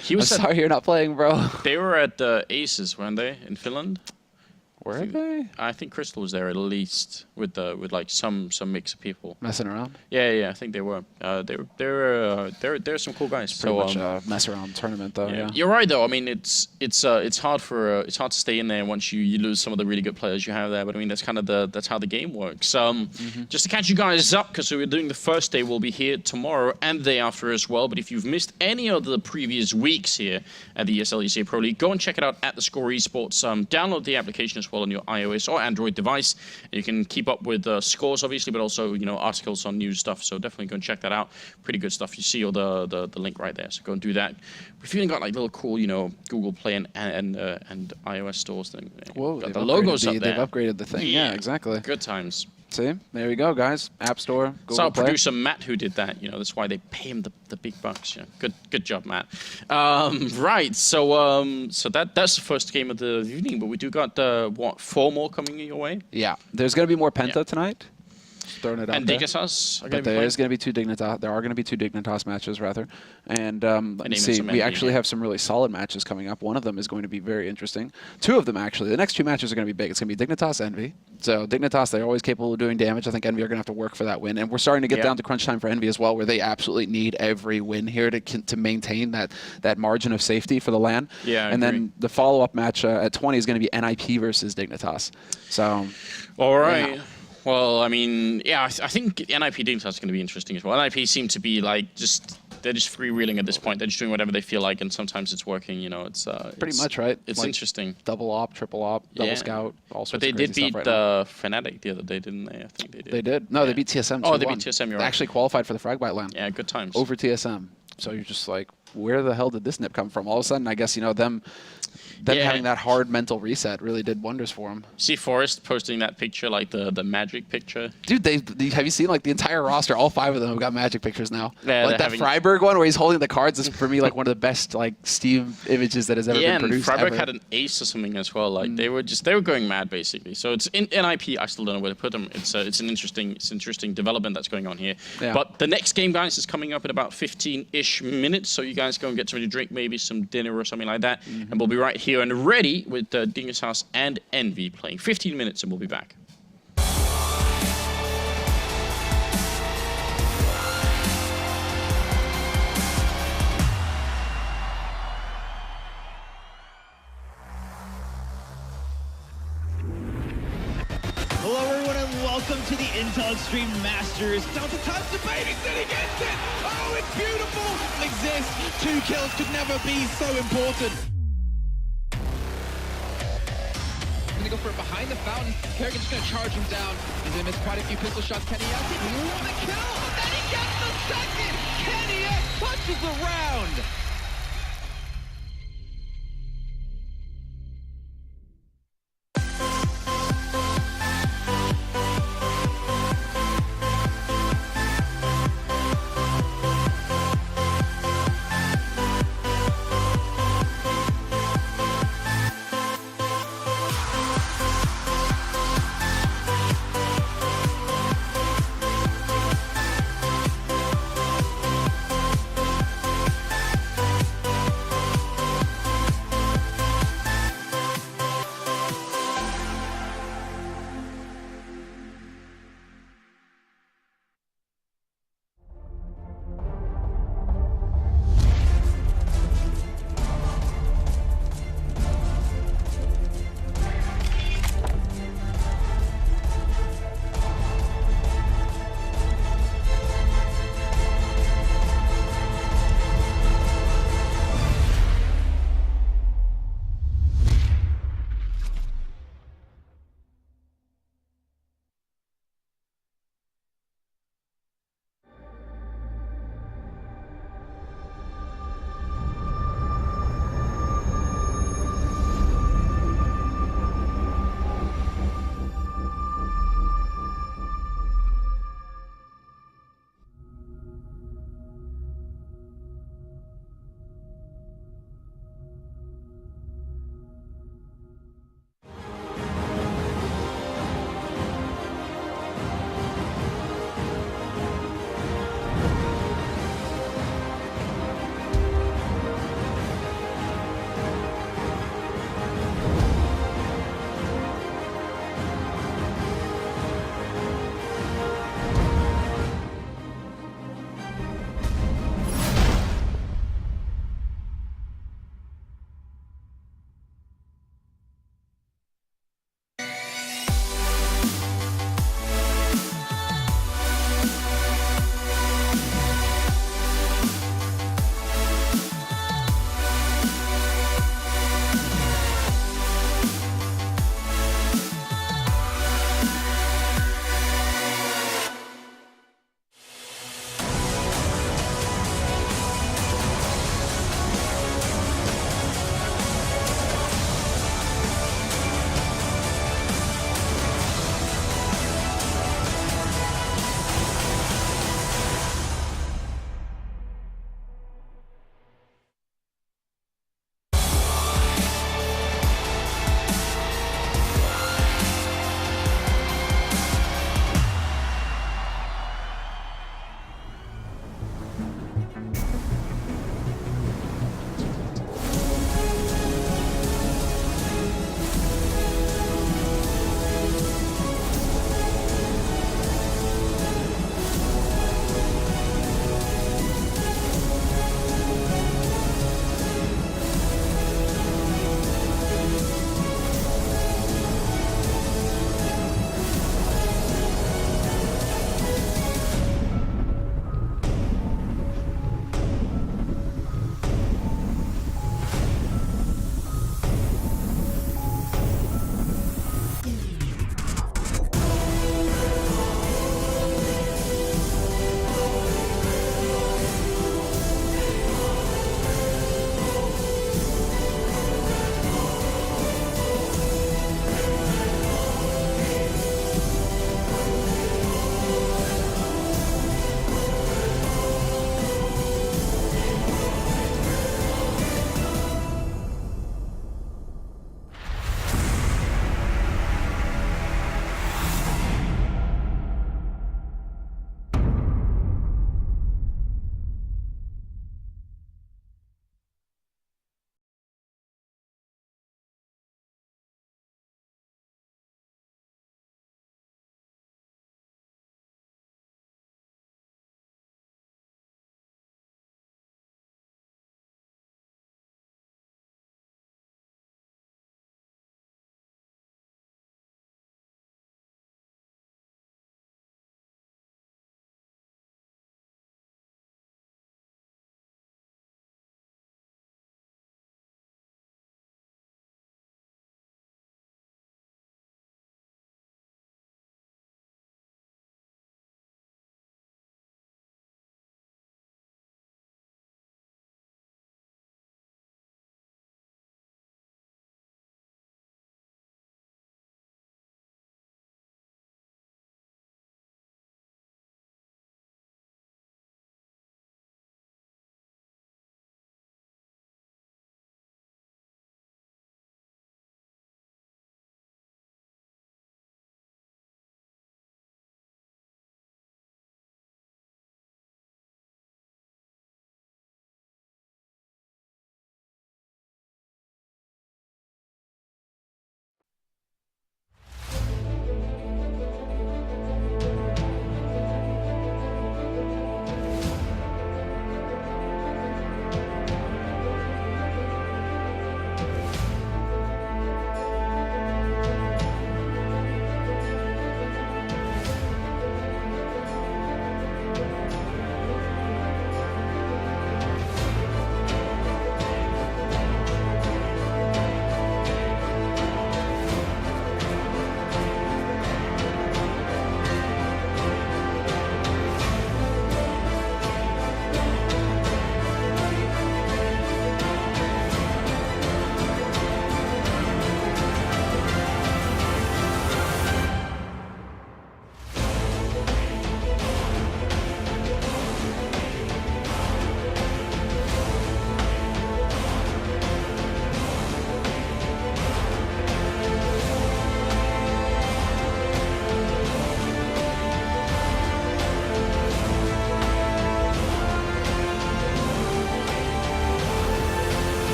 He was. I'm sorry you're not playing, bro. They were at ESEA, weren't they, in Finland? Were they? I think Crystal was there at least with like some mix of people messing around. Yeah, I think they were. They're some cool guys. Pretty much a mess around tournament though. Yeah. You're right though. I mean, it's hard to stay in there once you lose some of the really good players you have there. But I mean, that's kind of that's how the game works. Just to catch you guys up, because we're doing the first day, we'll be here tomorrow and the day after as well. But if you've missed any of the previous weeks here at the ESL ESEA Pro League, go and check it out at the Score Esports. Download the application as well on your iOS or Android device. You can keep up with scores, obviously, but also, you know, articles on news stuff. So definitely go and check that out. Pretty good stuff. You see all the link right there. So go and do that. If you even got like little cool, you know, Google Play and iOS stores, then got the logos up there. They've upgraded the thing. Yeah, exactly. Good times. See, there we go, guys. App Store, Google It's our Play. producer Matt who did that. You know, that's why they pay him the big bucks. Yeah, good job, Matt. Right, so that's the first game of the evening, but we do got what, 4 more coming your way? Yeah, there's gonna be more Penta tonight. Just throwing it out and there. Dignitas. But there's going to be 2 Dignitas. There are going to be 2 Dignitas matches, rather. And let me see. We actually have some really solid matches coming up. One of them is going to be very interesting. 2 of them, actually. The next 2 matches are going to be big. It's going to be Dignitas, EnVy. So Dignitas, they're always capable of doing damage. I think EnVy are going to have to work for that win. And we're starting to get down to crunch time for EnVy as well, where they absolutely need every win here to maintain that margin of safety for the LAN. Yeah, and then the follow-up match at 20 is going to be NIP versus Dignitas. So, all right. Yeah. Well, I mean, yeah, I think NIP Dignitas is going to be interesting as well. NIP seem to be like they're just freewheeling at this point. They're just doing whatever they feel like, and sometimes it's working. You know, it's pretty much right. It's like interesting. Double op, triple op, double scout, all sorts. But they of did beat right Fnatic the other day, didn't they? I think they did. They did. No, they beat TSM. Oh, they beat TSM. You're right. They actually qualified for the Fragbite LAN. Yeah, good times. Over TSM. So you're just like, where the hell did this nip come from? All of a sudden, I guess, you know, them having that hard mental reset really did wonders for them. See Forrest posting that picture, like the magic picture. Dude, have you seen like the entire roster? All 5 of them have got magic pictures now. Yeah, like that Freiburg one where he's holding the cards is for me like one of the best like Steam images that has ever been produced. Yeah, and Freiburg had an ace or something as well. Like they were going mad basically. So it's in NIP. I still don't know where to put them. It's an interesting development that's going on here. Yeah. But the next game, guys, is coming up in about 15-ish minutes. So you guys go and get something to drink, maybe some dinner or something like that, and we'll be right here and ready with Dignitas and EnVy playing. 15 minutes and we'll be back. Hello everyone and welcome to the Intel Extreme Masters. Delta Time's debating that he gets it. Oh, it's beautiful. Exists. 2 kills could never be so important. Gonna go for it behind the fountain. Kerrigan's just gonna charge him down. He's gonna miss quite a few pistol shots. Kenny X, he won the kill, and then he gets the second. Kenny X punches around.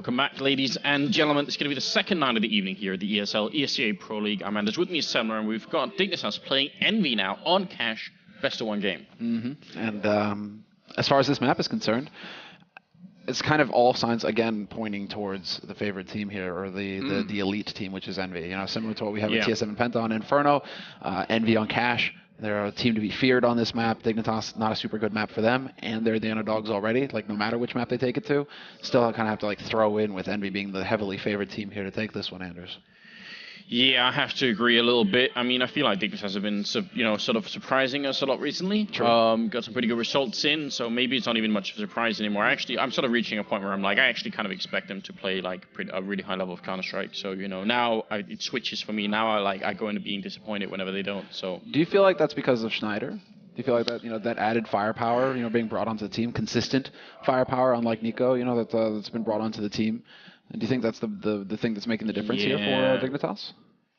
Welcome back, ladies and gentlemen. It's going to be the second night of the evening here at the ESL ESEA Pro League. I'm Anders. With me is Semler, and we've got Dignitas playing EnVy now on Cash, best of one game. And as far as this map is concerned, it's kind of all signs, again, pointing towards the favorite team here, or the elite team, which is EnVy. You know, similar to what we have with TSM and Penta on Inferno, EnVy on Cash. They're a team to be feared on this map. Dignitas, not a super good map for them, and they're the underdogs already. Like, no matter which map they take it to, still kind of have to like throw in with EnVy being the heavily favored team here to take this one, Anders. Yeah, I have to agree a little bit. I mean, I feel like Dignitas have been, sort of surprising us a lot recently. Got some pretty good results in, so maybe it's not even much of a surprise anymore. Actually, I'm sort of reaching a point where I'm like, I actually kind of expect them to play like a really high level of Counter-Strike. So, you know, now it switches for me. Now I go into being disappointed whenever they don't. So, do you feel like that's because of Schneider? Do you feel like that, you know, that added firepower, you know, being brought onto the team, consistent firepower, unlike Nico, you know, that's been brought onto the team? And do you think that's the thing that's making the difference here for Dignitas?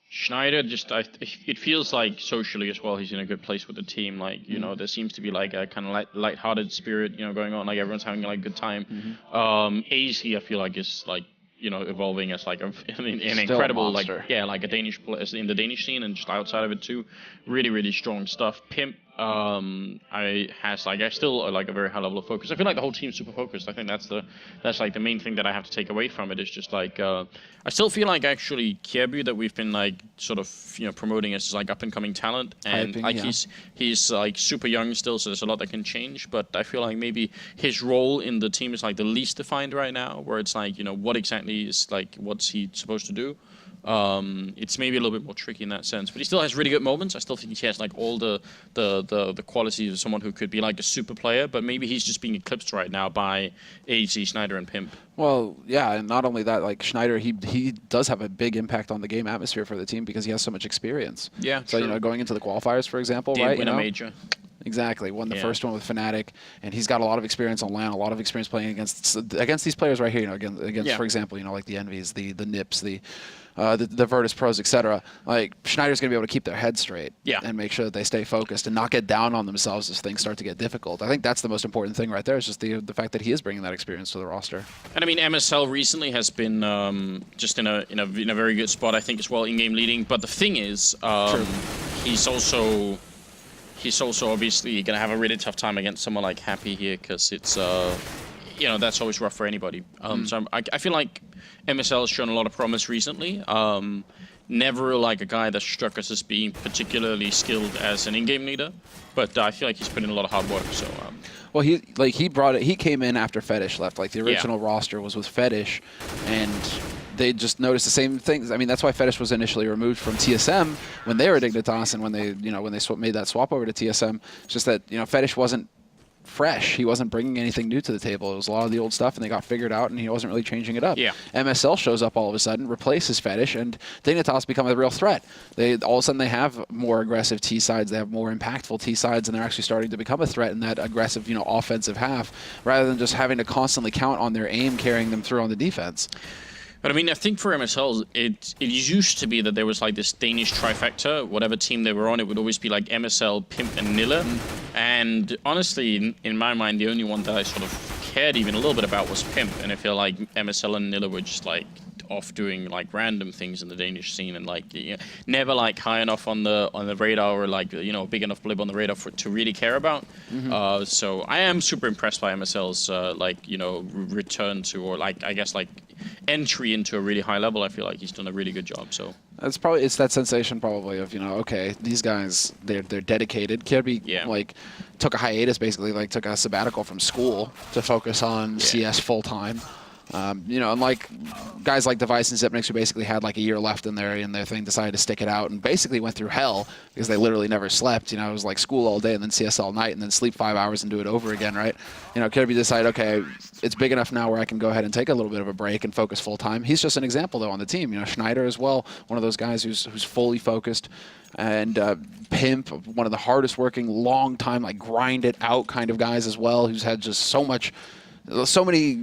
Schneider, it feels like socially as well, he's in a good place with the team. Like, you know, there seems to be like a kind of light-hearted spirit, you know, going on. Like, everyone's having like a good time. AC, I feel like, is like, you know, evolving as like an incredible, like, like a Danish player in the Danish scene, and just outside of it too. Really, really strong stuff. Pimp, I still like a very high level of focus. I feel like the whole team's super focused. I think that's like the main thing that I have to take away from it. Is just like I still feel like actually Kjerby, that we've been like sort of, you know, promoting as like up and coming talent, and he's like super young still, so there's a lot that can change. But I feel like maybe his role in the team is like the least defined right now, where it's like, you know, what exactly is like what's he supposed to do. It's maybe a little bit more tricky in that sense, but he still has really good moments. I still think he has like all the qualities of someone who could be like a super player, but maybe he's just being eclipsed right now by AC, Schneider, and Pimp. Well, yeah, and not only that, like Schneider, he does have a big impact on the game atmosphere for the team because he has so much experience. Yeah, so you know, going into the qualifiers, for example, Did win a major. Exactly, won the first one with Fnatic, and he's got a lot of experience on LAN, a lot of experience playing against these players right here. You know, against for example, you know, like the EnVys, the Nips, the Virtus Pros, etc. Like, Schneider's going to be able to keep their head straight and make sure that they stay focused and not get down on themselves as things start to get difficult. I think that's the most important thing right there, is just the fact that he is bringing that experience to the roster. And I mean, MSL recently has been just in a very good spot, I think, as well, in-game leading. But the thing is, he's also obviously going to have a really tough time against someone like Happy here, because it's you know, that's always rough for anybody. So I feel like MSL has shown a lot of promise recently. Never like a guy that struck us as being particularly skilled as an in-game leader, but I feel like he's put in a lot of hard work. So well, he came in after Fetish left. Like, the original roster was with Fetish, and they just noticed the same things. I mean, that's why Fetish was initially removed from TSM when they were Dignitas, and when they made that swap over to TSM. It's just that, you know, Fetish wasn't fresh. He wasn't bringing anything new to the table. It was a lot of the old stuff, and they got figured out, and he wasn't really changing it up. MSL shows up all of a sudden, replaces Fetish, and Dignitas become a real threat. All of a sudden they have more aggressive T sides, they have more impactful T sides, and they're actually starting to become a threat in that aggressive, you know, offensive half, rather than just having to constantly count on their aim carrying them through on the defense. But I mean, I think for MSL, it used to be that there was like this Danish trifecta. Whatever team they were on, it would always be like MSL, Pimp, and Nilla. And honestly, in my mind, the only one that I sort of cared even a little bit about was Pimp. And I feel like MSL and Nilla were just like off doing like random things in the Danish scene, and like, you know, never like high enough on the radar, or like, you know, big enough blip on the radar to really care about. So I am super impressed by MSL's like, you know, return to, or like, I guess like entry into a really high level. I feel like he's done a really good job. So it's that sensation probably of, you know, okay, these guys, they're dedicated. Kjerby like took a hiatus, basically, like took a sabbatical from school to focus on CS full time. You know, and like guys like Device and Zipnix, who basically had like a year left in their thing, decided to stick it out and basically went through hell because they literally never slept. You know, it was like school all day and then CS all night and then sleep 5 hours and do it over again, right? You know, Kjerby decided, okay, it's big enough now where I can go ahead and take a little bit of a break and focus full time. He's just an example though on the team. You know, Schneider as well, one of those guys who's fully focused. And Pimp, one of the hardest working, long time, like grind it out kind of guys as well, who's had just so many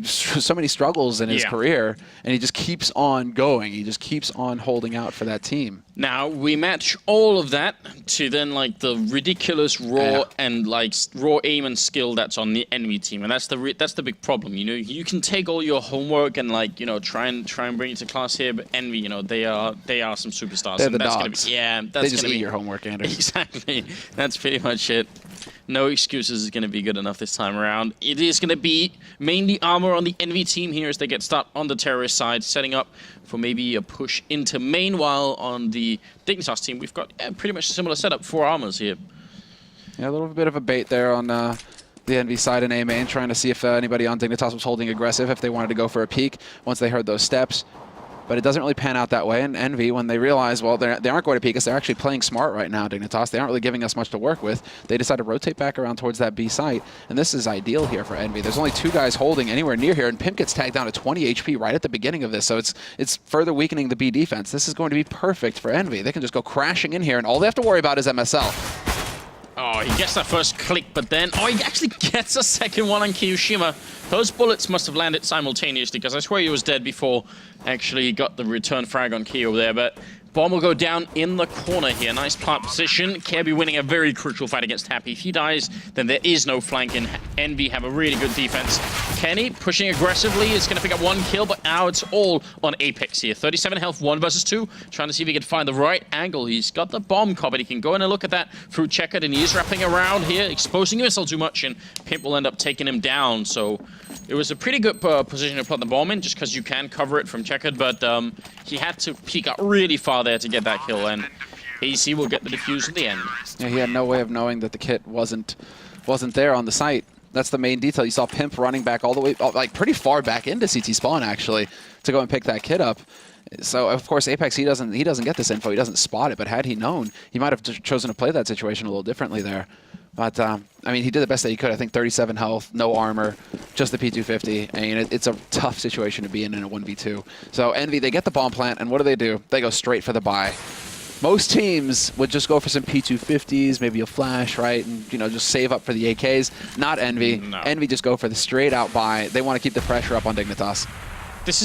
struggles in his career, and he just keeps on going. He just keeps on holding out for that team. Now we match all of that to then like the ridiculous raw and like raw aim and skill that's on the enemy team, and that's the big problem. You know, you can take all your homework and like, you know, try and bring it to class here, but envy, you know, they are some superstars. They're and the that's dogs. Gonna be, yeah, that's they just gonna eat be your homework, Anders. Exactly. That's pretty much it. No excuses is going to be good enough this time around. It is going to be mainly armor on the envy team here as they get stuck on the terrorist side, setting up for maybe a push into main, while on the Dignitas team, we've got pretty much a similar setup, 4 armors here. Yeah, a little bit of a bait there on the envy side and A main, trying to see if anybody on Dignitas was holding aggressive, if they wanted to go for a peek once they heard those steps. But it doesn't really pan out that way, and Envy, when they realize, well, they aren't going to peek us, they're actually playing smart right now, Dignitas. They aren't really giving us much to work with. They decide to rotate back around towards that B site, and this is ideal here for Envy. There's only 2 guys holding anywhere near here, and Pimp gets tagged down to 20 HP right at the beginning of this, so it's further weakening the B defense. This is going to be perfect for Envy. They can just go crashing in here, and all they have to worry about is MSL. Oh, he gets that first click, but then... Oh, he actually gets a second one on Kiyoshima. Those bullets must have landed simultaneously, because I swear he was dead before actually he got the return frag on Kiyo there, but... Bomb will go down in the corner here. Nice plant position. Kirby winning a very crucial fight against Happy. If he dies, then there is no flank, and Envy have a really good defense. Kenny pushing aggressively is going to pick up 1 kill, but now it's all on Apex here. 37 health, 1 versus 2. Trying to see if he can find the right angle. He's got the bomb covered. He can go in and look at that through checkered, and he is wrapping around here, exposing missile too much, and Pimp will end up taking him down. So it was a pretty good position to put the bomb in, just because you can cover it from checkered, but he had to peek out really far there to get that kill, and AC will get the defuse in the end. Yeah, he had no way of knowing that the kit wasn't there on the site. That's the main detail. You saw Pimp running back all the way, like pretty far back into CT spawn actually, to go and pick that kit up. So of course Apex, he doesn't get this info. He doesn't spot it. But had he known, he might have chosen to play that situation a little differently there. But I mean, he did the best that he could. I think 37 health, no armor, just the P250. I mean, it's a tough situation to be in a 1v2. So Envy, they get the bomb plant, and what do? They go straight for the buy. Most teams would just go for some P250s, maybe a flash, right? And, you know, just save up for the AKs. Not Envy. No. Envy just go for the straight out buy. They want to keep the pressure up on Dignitas. This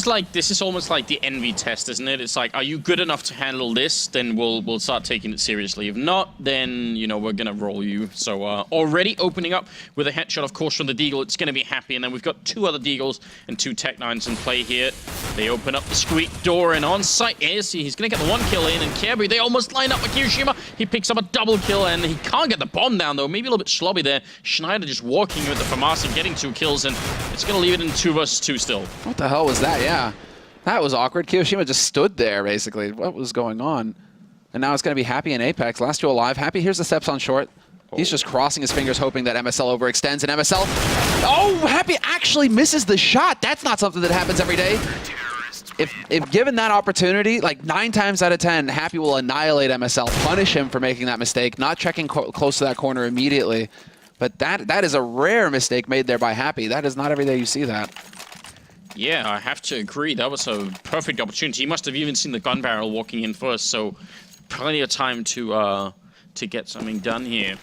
is almost like the Envy test, isn't it? It's like, are you good enough to handle this? Then we'll start taking it seriously. If not, then, you know, we're gonna roll you. So already opening up with a headshot, of course, from the Deagle. It's gonna be Happy, and then we've got 2 other Deagles and 2 Tech-9s in play here. They open up the squeak door, and on site is he's gonna get the 1 kill in, and Kirby, they almost line up with Kiyoshima. He picks up a double kill, and he can't get the bomb down though. Maybe a little bit slobby there. Schneider just walking with the FAMAS and getting 2 kills, and it's gonna leave it in 2 versus 2 still. What the hell was that? Yeah. That was awkward. Kiyoshima just stood there, basically. What was going on? And now it's going to be Happy and Apex. Last 2 alive. Happy, here's the steps on short. He's just crossing his fingers, hoping that MSL overextends. And MSL... Oh, Happy actually misses the shot. That's not something that happens every day. If given that opportunity, like 9 times out of 10, Happy will annihilate MSL, punish him for making that mistake, not checking close to that corner immediately. But that is a rare mistake made there by Happy. That is not every day you see that. Yeah, I have to agree. That was a perfect opportunity. He must have even seen the gun barrel walking in first, so plenty of time to get something done here.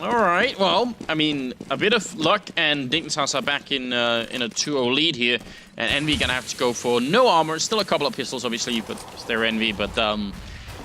All right, well, I mean, a bit of luck, and Dignitas are back in a 2-0 lead here, and Envy gonna have to go for no armor. Still a couple of pistols, obviously, but they're Envy, but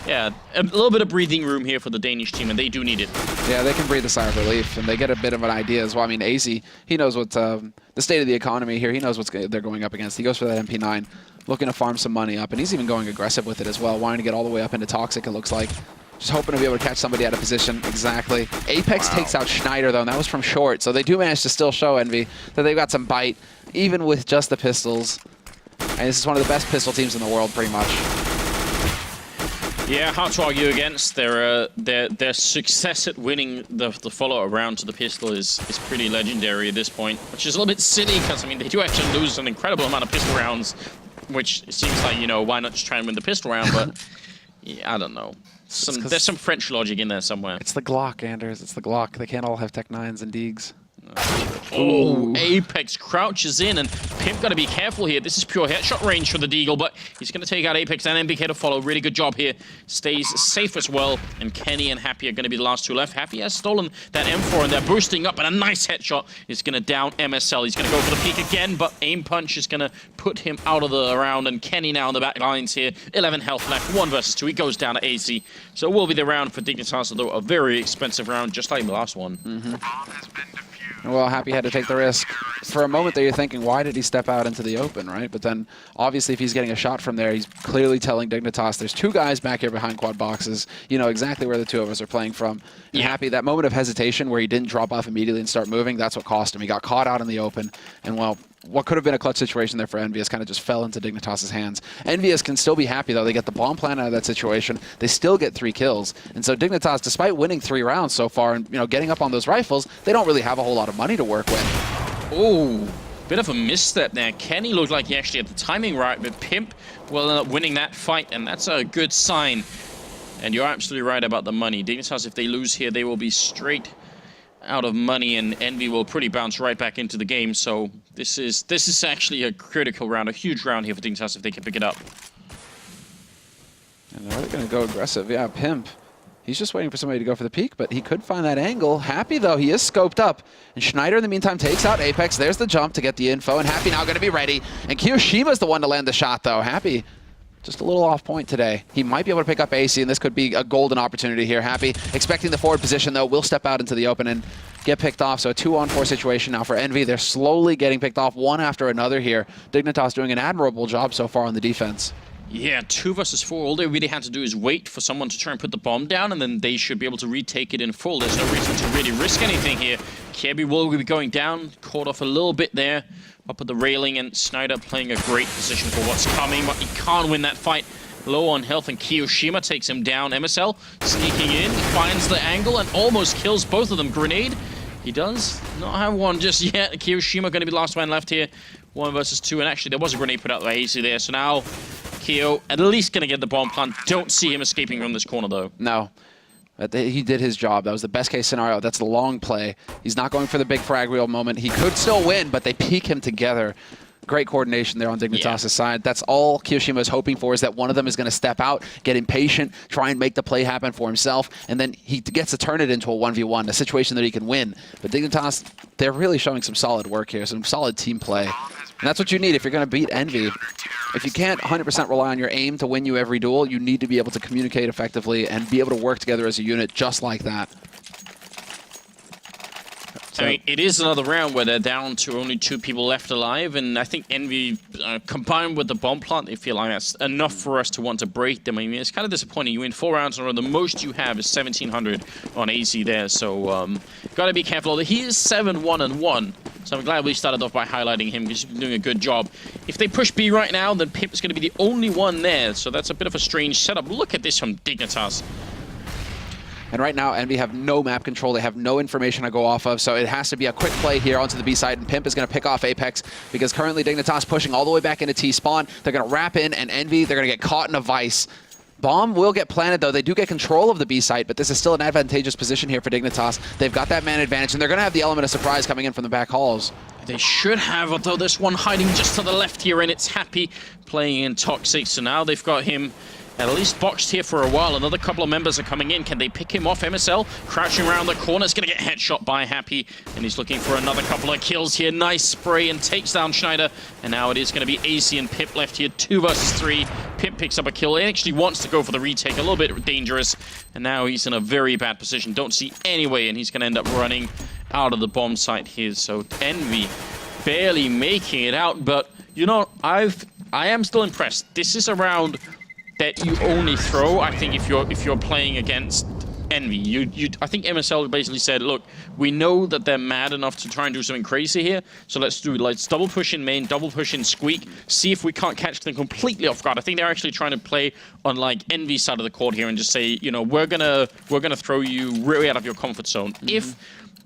yeah, a little bit of breathing room here for the Danish team, and they do need it. Yeah, they can breathe a sigh of relief, and they get a bit of an idea as well. I mean, AZ, he knows what the state of the economy here. He knows what they're going up against. He goes for that MP9, looking to farm some money up, and he's even going aggressive with it as well, wanting to get all the way up into Toxic, it looks like. Just hoping to be able to catch somebody out of position. Exactly. Apex takes out Schneider, though, and that was from short, so they do manage to still show Envy that they've got some bite, even with just the pistols. And this is one of the best pistol teams in the world, pretty much. Yeah, hard to argue against. Their success at winning the follow-up round to the pistol is pretty legendary at this point, which is a little bit silly because, I mean, they do actually lose an incredible amount of pistol rounds, which seems like, you know, why not just try and win the pistol round, but yeah, I don't know. There's some French logic in there somewhere. It's the Glock, Anders. It's the Glock. They can't all have Tech-9s and Deegs. Oh, Apex crouches in, and Pimp got to be careful here. This is pure headshot range for the Deagle, but he's going to take out Apex and MBK to follow. Really good job here. Stays safe as well, and Kenny and Happy are going to be the last 2 left. Happy has stolen that M4, and they're boosting up, and a nice headshot is going to down MSL. He's going to go for the peek again, but aim punch is going to put him out of the round, and Kenny now on the back lines here. 11 health left, 1 versus 2. He goes down to AC. So it will be the round for Dignitas, although a very expensive round, just like the last one. Well, Happy had to take the risk. For a moment there, you're thinking, why did he step out into the open, right? But then, obviously, if he's getting a shot from there, he's clearly telling Dignitas, there's 2 guys back here behind quad boxes. You know exactly where the 2 of us are playing from. And Happy, that moment of hesitation where he didn't drop off immediately and start moving, that's what cost him. He got caught out in the open. And, well, what could have been a clutch situation there for EnVyUS kind of just fell into Dignitas' hands. EnVyUS can still be happy, though. They get the bomb plant out of that situation. They still get 3 kills. And so Dignitas, despite winning 3 rounds so far and getting up on those rifles, they don't really have a whole lot of money to work with. Oh, bit of a misstep there. Kenny looked like he actually had the timing right, but Pimp will end up winning that fight, and that's a good sign. And you're absolutely right about the money. Dignitas, if they lose here, they will be straight out of money, and Envy will pretty bounce right back into the game. So this is actually a critical round, a huge round here for Dignitas if they can pick it up. And they're going to go aggressive. Yeah, Pimp. He's just waiting for somebody to go for the peek, but he could find that angle. Happy, though, he is scoped up. And Schneider, in the meantime, takes out Apex. There's the jump to get the info, and Happy now going to be ready. And Kiyoshima's the one to land the shot, though. Happy, just a little off point today. He might be able to pick up AC, and this could be a golden opportunity here. Happy, expecting the forward position, though, will step out into the open and get picked off. So a 2-on-4 situation now for Envy. They're slowly getting picked off one after another here. Dignitas doing an admirable job so far on the defense. Yeah, 2 versus 4. All they really had to do is wait for someone to try and put the bomb down, and then they should be able to retake it in full. There's no reason to really risk anything here. Kirby will be going down, caught off a little bit there, up at the railing, and Snyder playing a great position for what's coming, but he can't win that fight. Low on health, and Kiyoshima takes him down. MSL sneaking in, finds the angle, and almost kills both of them. Grenade, he does not have one just yet. Kiyoshima going to be the last man left here. 1 versus 2, and actually there was a grenade put out by AC there, so now Kyo at least going to get the bomb plant. Don't see him escaping from this corner, though. No. But he did his job. That was the best case scenario. That's the long play. He's not going for the big frag wheel moment. He could still win, but they peek him together. Great coordination there on Dignitas' side. That's all Kiyoshima is hoping for, is that one of them is going to step out, get impatient, try and make the play happen for himself, and then he gets to turn it into a 1v1, a situation that he can win. But Dignitas, they're really showing some solid work here, some solid team play. And that's what you need if you're going to beat Envy. If you can't 100% rely on your aim to win you every duel, you need to be able to communicate effectively and be able to work together as a unit just like that. I mean, it is another round where they're down to only 2 people left alive, and I think Envy, combined with the bomb plant, they feel like that's enough for us to want to break them. I mean, it's kind of disappointing. You win 4 rounds in a row. The most you have is 1,700 on AC there, so got to be careful. He is 7-1-1, so I'm glad we started off by highlighting him because he's been doing a good job. If they push B right now, then Pip is going to be the only one there, so that's a bit of a strange setup. Look at this from Dignitas. And right now, Envy have no map control. They have no information to go off of, so it has to be a quick play here onto the B side, and Pimp is going to pick off Apex because currently Dignitas pushing all the way back into T-spawn. They're going to wrap in, and Envy, they're going to get caught in a vice. Bomb will get planted, though. They do get control of the B site, but this is still an advantageous position here for Dignitas. They've got that man advantage, and they're going to have the element of surprise coming in from the back halls. They should have, although there's one hiding just to the left here, and it's Happy playing in Toxic, so now they've got him at least boxed here for a while. Another couple of members are coming in. Can they pick him off? MSL crouching around the corner. Is going to get headshot by Happy, and he's looking for another couple of kills here. Nice spray and takes down Schneider. And now it is going to be AC and Pip left here. 2 versus 3. Pip picks up a kill. He actually wants to go for the retake. A little bit dangerous. And now he's in a very bad position. Don't see any way, and he's going to end up running out of the bomb site here. So Envy barely making it out. But, you know, I am still impressed. This is a round that you only throw, I think, if you're playing against Envy. I think MSL basically said, look, we know that they're mad enough to try and do something crazy here, so let's double push in main, double push in Squeak, see if we can't catch them completely off guard. I think they're actually trying to play on like Envy's side of the court here and just say, you know, we're gonna throw you really out of your comfort zone. If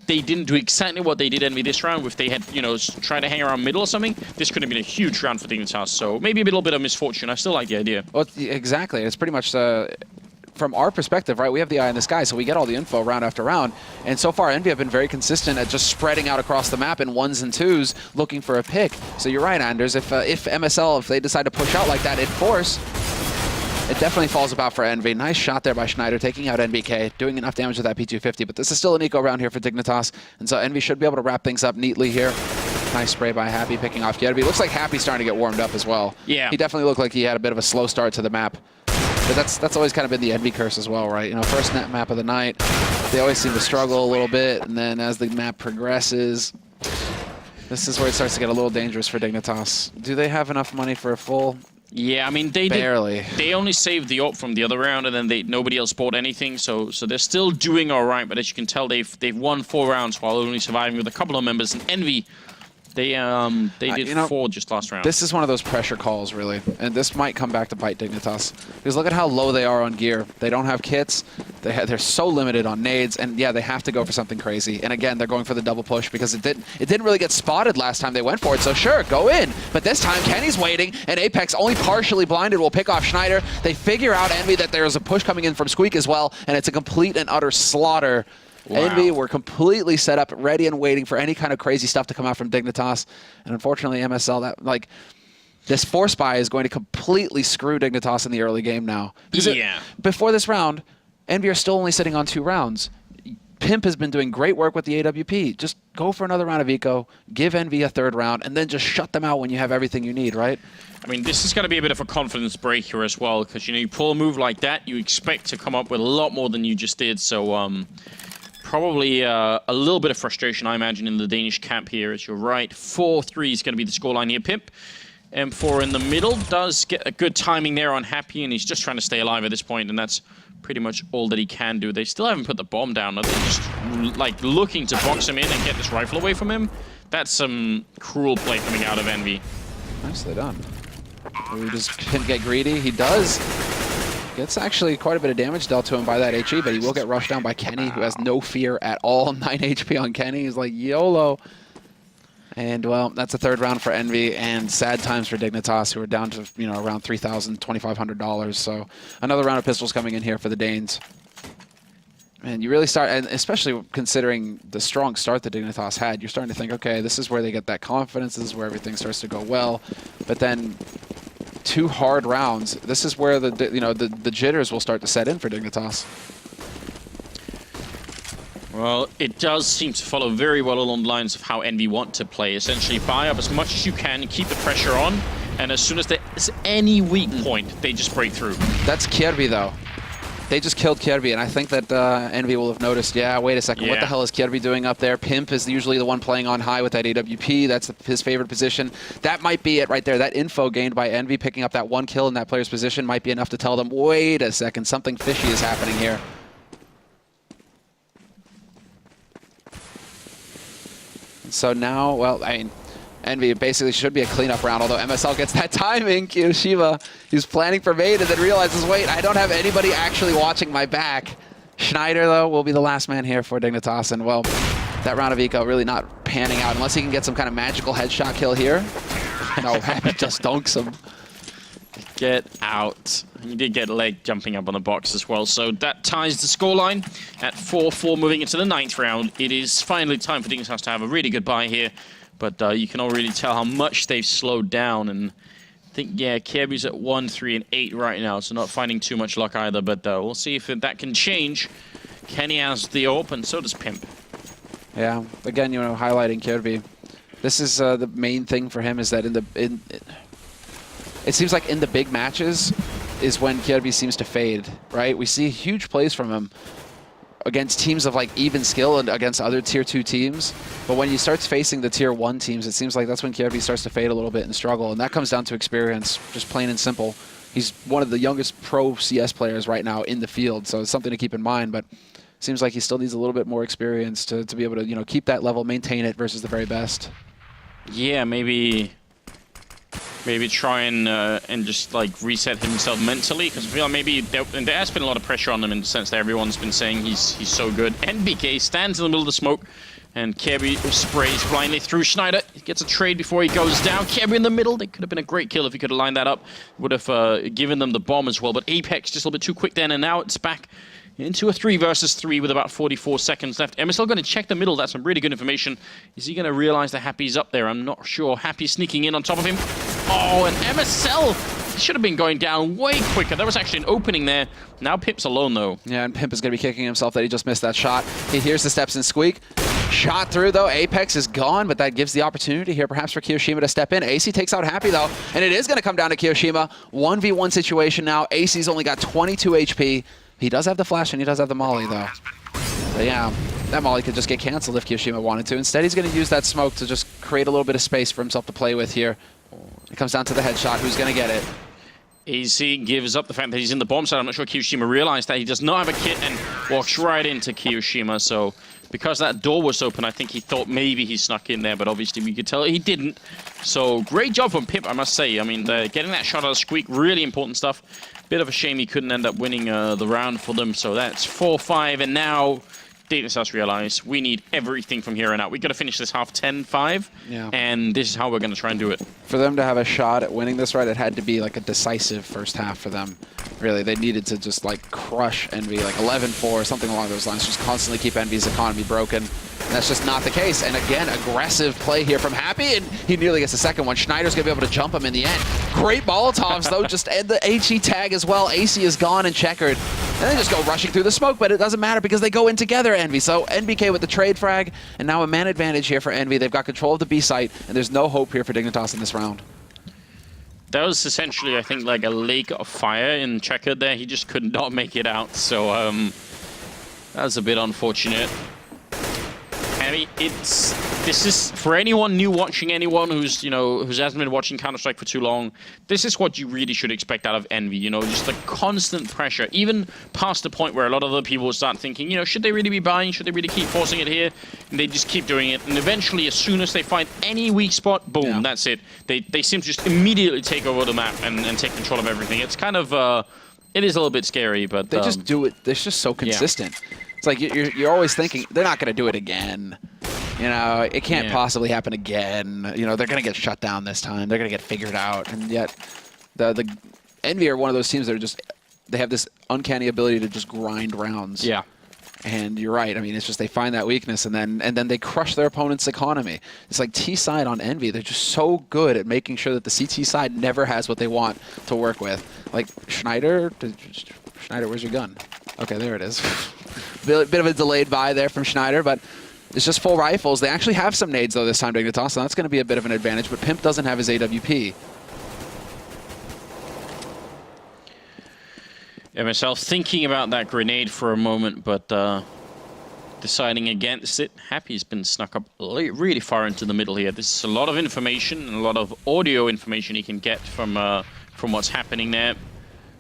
they didn't do exactly what they did Envy this round, if they had, you know, tried to hang around middle or something, this could have been a huge round for Dignitas. So maybe a little bit of misfortune. I still like the idea. Well, exactly. It's pretty much from our perspective, right? We have the eye in the sky, so we get all the info round after round. And so far, Envy have been very consistent at just spreading out across the map in 1s and 2s, looking for a pick. So you're right, Anders. If MSL, if they decide to push out like that in force, it definitely falls about for Envy. Nice shot there by Schneider, taking out NBK, doing enough damage with that P250, but this is still an eco round here for Dignitas, and so Envy should be able to wrap things up neatly here. Nice spray by Happy picking off Kirby. Looks like Happy's starting to get warmed up as well. Yeah. He definitely looked like he had a bit of a slow start to the map. But that's always kind of been the Envy curse as well, right? You know, first net map of the night, they always seem to struggle a little bit, and then as the map progresses, this is where it starts to get a little dangerous for Dignitas. Do they have enough money for a full? Yeah, I mean, they barely. They only saved the AWP from the other round, and then nobody else bought anything, so they're still doing all right. But as you can tell, they've won 4 rounds while only surviving with a couple of members. And Envy, they did 4 just last round. This is one of those pressure calls, really, and this might come back to bite Dignitas. Because look at how low they are on gear. They don't have kits. They're so limited on nades, and yeah, they have to go for something crazy. And again, they're going for the double push because it didn't really get spotted last time they went for it. So sure, go in. But this time, Kenny's waiting, and Apex, only partially blinded, will pick off Schneider. They figure out Envy that there's a push coming in from Squeak as well, and it's a complete and utter slaughter. Wow. Envy were completely set up, ready and waiting for any kind of crazy stuff to come out from Dignitas. And unfortunately, MSL, this force buy is going to completely screw Dignitas in the early game now. Yeah. Before this round, Envy are still only sitting on 2 rounds. Pimp has been doing great work with the AWP. Just go for another round of eco, give Envy a 3rd round, and then just shut them out when you have everything you need, right? I mean, this is going to be a bit of a confidence break here as well, because, you know, you pull a move like that, you expect to come up with a lot more than you just did, so probably a little bit of frustration, I imagine, in the Danish camp here, as you're right. 4-3 is going to be the scoreline here. Pimp, M4 in the middle, does get a good timing there on Happy, and he's just trying to stay alive at this point, and that's pretty much all that he can do. They still haven't put the bomb down. They're just, like, looking to box him in and get this rifle away from him. That's some cruel play coming out of Envy. Nicely done. Does Pimp get greedy? He does. Gets actually quite a bit of damage dealt to him by that HE, but he will get rushed down by Kenny, who has no fear at all. 9 HP on Kenny. He's like, YOLO. And, well, that's a 3rd round for Envy, and sad times for Dignitas, who are down to, you know, around $3,000, $2,500. So another round of pistols coming in here for the Danes. And you really start, and especially considering the strong start that Dignitas had, you're starting to think, okay, this is where they get that confidence, this is where everything starts to go well. But then 2 hard rounds, this is where the jitters will start to set in for Dignitas. Well, it does seem to follow very well along the lines of how Envy want to play. Essentially, buy up as much as you can, keep the pressure on, and as soon as there's any weak point, they just break through. That's Kirby, though. They just killed Kirby, and I think that Envy will have noticed, yeah, wait a second, what the hell is Kirby doing up there? Pimp is usually the one playing on high with that AWP. That's his favorite position. That might be it right there. That info gained by Envy picking up that 1 kill in that player's position might be enough to tell them, wait a second, something fishy is happening here. So now, well, I mean, Envy basically should be a cleanup round, although MSL gets that timing. Kiyoshiba, he's planning for Made and then realizes, wait, I don't have anybody actually watching my back. Schneider, though, will be the last man here for Dignitas, and, well, that round of eco really not panning out unless he can get some kind of magical headshot kill here. No, Happy just dunks him. Get out. He did get leg jumping up on the box as well, so that ties the scoreline at 4-4 moving into the 9th round. It is finally time for Dignitas to have a really good buy here, but you can already tell how much they've slowed down, and I think, yeah, Kirby's at 1, 3, and 8 right now, so not finding too much luck either, but we'll see if that can change. Kenny has the AWP, and so does Pimp. Yeah, again, you know, highlighting Kirby. This is the main thing for him is that it seems like in the big matches is when Kirby seems to fade, right? We see huge plays from him against teams of like even skill and against other tier 2 teams. But when he starts facing the tier 1 teams, it seems like that's when Kirby starts to fade a little bit and struggle. And that comes down to experience, just plain and simple. He's one of the youngest pro CS players right now in the field, so it's something to keep in mind. But it seems like he still needs a little bit more experience to be able to, you know, keep that level, maintain it versus the very best. Yeah, maybe try and just like reset himself mentally, because I feel like maybe there has been a lot of pressure on him in the sense that everyone's been saying he's so good. NBK stands in the middle of the smoke, and Kirby sprays blindly through Schneider. He gets a trade before he goes down. Kirby in the middle. They could have been a great kill if he could have lined that up. Would have given them the bomb as well, but Apex just a little bit too quick then, and now it's back into a 3 versus 3 with about 44 seconds left. MSL going to check the middle. That's some really good information. Is he going to realize that Happy's up there? I'm not sure. Happy sneaking in on top of him. Oh, and MSL should have been going down way quicker. There was actually an opening there. Now Pimp's alone, though. Yeah, and Pimp is going to be kicking himself that he just missed that shot. He hears the steps in Squeak. Shot through, though. Apex is gone, but that gives the opportunity here perhaps for Kiyoshima to step in. AC takes out Happy, though, and it is going to come down to Kiyoshima. 1v1 situation now. AC's only got 22 HP. He does have the flash, and he does have the molly, though. But yeah, that molly could just get canceled if Kiyoshima wanted to. Instead, he's going to use that smoke to just create a little bit of space for himself to play with here. It comes down to the headshot. Who's going to get it? AC gives up the fact that he's in the bomb site. I'm not sure Kiyoshima realized that. He does not have a kit and walks right into Kiyoshima. So because that door was open, I think he thought maybe he snuck in there, but obviously we could tell he didn't. So great job from Pimp, I must say. I mean, getting that shot out of Squeak, really important stuff. Bit of a shame he couldn't end up winning the round for them. So that's 4-5, and now Dignitas realize we need everything from here on out. We got to finish this half 10-5, and this is how we're going to try and do it. For them to have a shot at winning this, right, it had to be like a decisive first half for them. Really, they needed to just like crush Envy, like 11-4, something along those lines. Just constantly keep Envy's economy broken. And that's just not the case. And again, aggressive play here from Happy, and he nearly gets the second one. Schneider's going to be able to jump him in the end. Great Molotovs, though, just end the HE tag as well. AC is gone and checkered. And they just go rushing through the smoke, but it doesn't matter because they go in together, Envy. So NBK with the trade frag, and now a man advantage here for Envy. They've got control of the B site, and there's no hope here for Dignitas in this round. That was essentially, I think, like a lake of fire in Checkered there. He just could not make it out, so that was a bit unfortunate. I mean, this is for anyone new watching, anyone who's who hasn't been watching Counter-Strike for too long. This is what you really should expect out of Envy. Just the constant pressure, even past the point where a lot of other people will start thinking, should they really be buying? Should they really keep forcing it here? And they just keep doing it, and eventually, as soon as they find any weak spot, boom, that's it. They seem to just immediately take over the map and take control of everything. It's kind of it is a little bit scary, but they just do it. They're just so consistent. Yeah. It's like you're always thinking they're not going to do it again. It can't possibly happen again. They're going to get shut down this time. They're going to get figured out. And yet, the Envy are one of those teams that are just they have this uncanny ability to just grind rounds. Yeah. And you're right. I mean, it's just they find that weakness and then they crush their opponent's economy. It's like T side on Envy. They're just so good at making sure that the CT side never has what they want to work with. Like Schneider, where's your gun? Okay, there it is. Bit of a delayed buy there from Schneider, but it's just full rifles. They actually have some nades, though, this time, Dignitas, so that's going to be a bit of an advantage, but Pimp doesn't have his AWP. Yeah, myself thinking about that grenade for a moment, but deciding against it. Happy's been snuck up really far into the middle here. This is a lot of information and a lot of audio information he can get from what's happening there.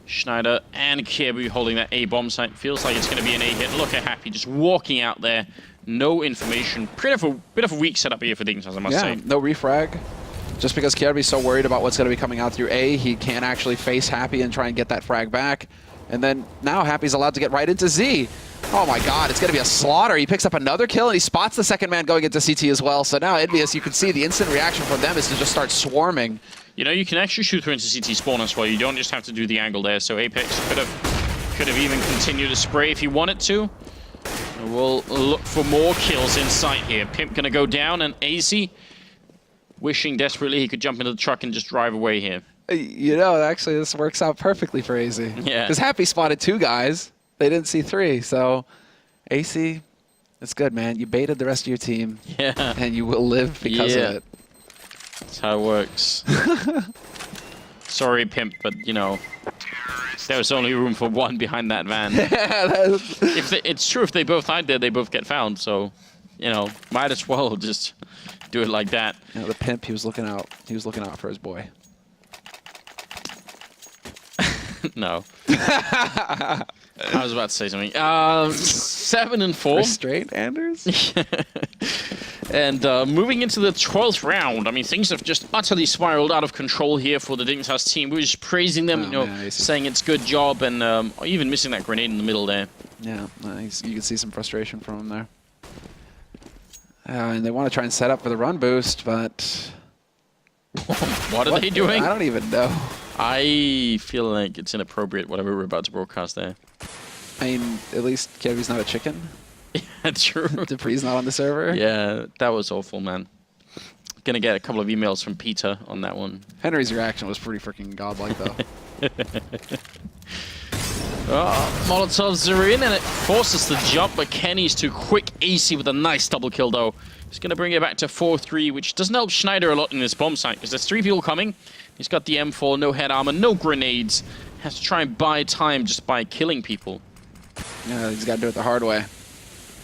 Schneider and Kiebu holding that A bomb site. Feels like it's going to be an A hit. Look at Happy just walking out there. No information. Bit of a weak setup here for Dignitas, I must say. No refrag. Just because Kiebu's so worried about what's going to be coming out through A, he can't actually face Happy and try and get that frag back. And then now Happy's allowed to get right into Z. Oh my god, it's going to be a slaughter. He picks up another kill and he spots the second man going into CT as well. So now EnVyUS, you can see the instant reaction from them is to just start swarming. You can actually shoot through into CT spawn as well. You don't just have to do the angle there. So Apex could have even continued to spray if he wanted to. We'll look for more kills in sight here. Pimp gonna go down, and AC wishing desperately he could jump into the truck and just drive away here. Actually this works out perfectly for AC. Yeah. Because Happy spotted 2 guys. They didn't see 3. So AC, it's good, man. You baited the rest of your team. Yeah. And you will live because of it. That's how it works. Sorry, Pimp, but there was only room for 1 behind that van. It's true, if they both hide there, they both get found. So, might as well just do it like that. The Pimp, he was looking out. He was looking out for his boy. No. I was about to say something. 7-4. Restraint, Anders? And moving into the 12th round, I mean, things have just utterly spiraled out of control here for the Dignitas team. We're just praising them, saying it's good job, and even missing that grenade in the middle there. Yeah, you can see some frustration from him there. And they want to try and set up for the run boost, but... What are they doing? I don't even know. I feel like it's inappropriate, whatever we're about to broadcast there. I mean, at least Kevy's not a chicken. Yeah, true. Dupree's not on the server. Yeah, that was awful, man. Gonna get a couple of emails from Peter on that one. Henry's reaction was pretty freaking godlike, though. Molotovs are in, and it forces the jump, but Kenny's too quick. AC with a nice double kill, though. He's going to bring it back to 4-3, which doesn't help Schneider a lot in this bomb site, because there's 3 people coming. He's got the M4, no head armor, no grenades. Has to try and buy time just by killing people. Yeah, he's got to do it the hard way.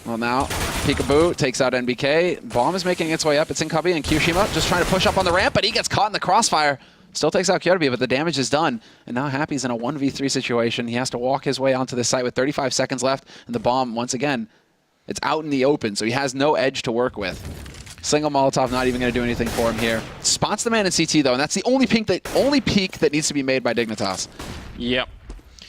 Well, now, Peekaboo takes out NBK. Bomb is making its way up. It's in Cubby, and Kyoshima just trying to push up on the ramp, but he gets caught in the crossfire. Still takes out Kyobi, but the damage is done. And now Happy's in a 1v3 situation. He has to walk his way onto the site with 35 seconds left. And the bomb, once again, it's out in the open, so he has no edge to work with. Single Molotov not even going to do anything for him here. Spots the man in CT, though, and that's the only peek that needs to be made by Dignitas. Yep.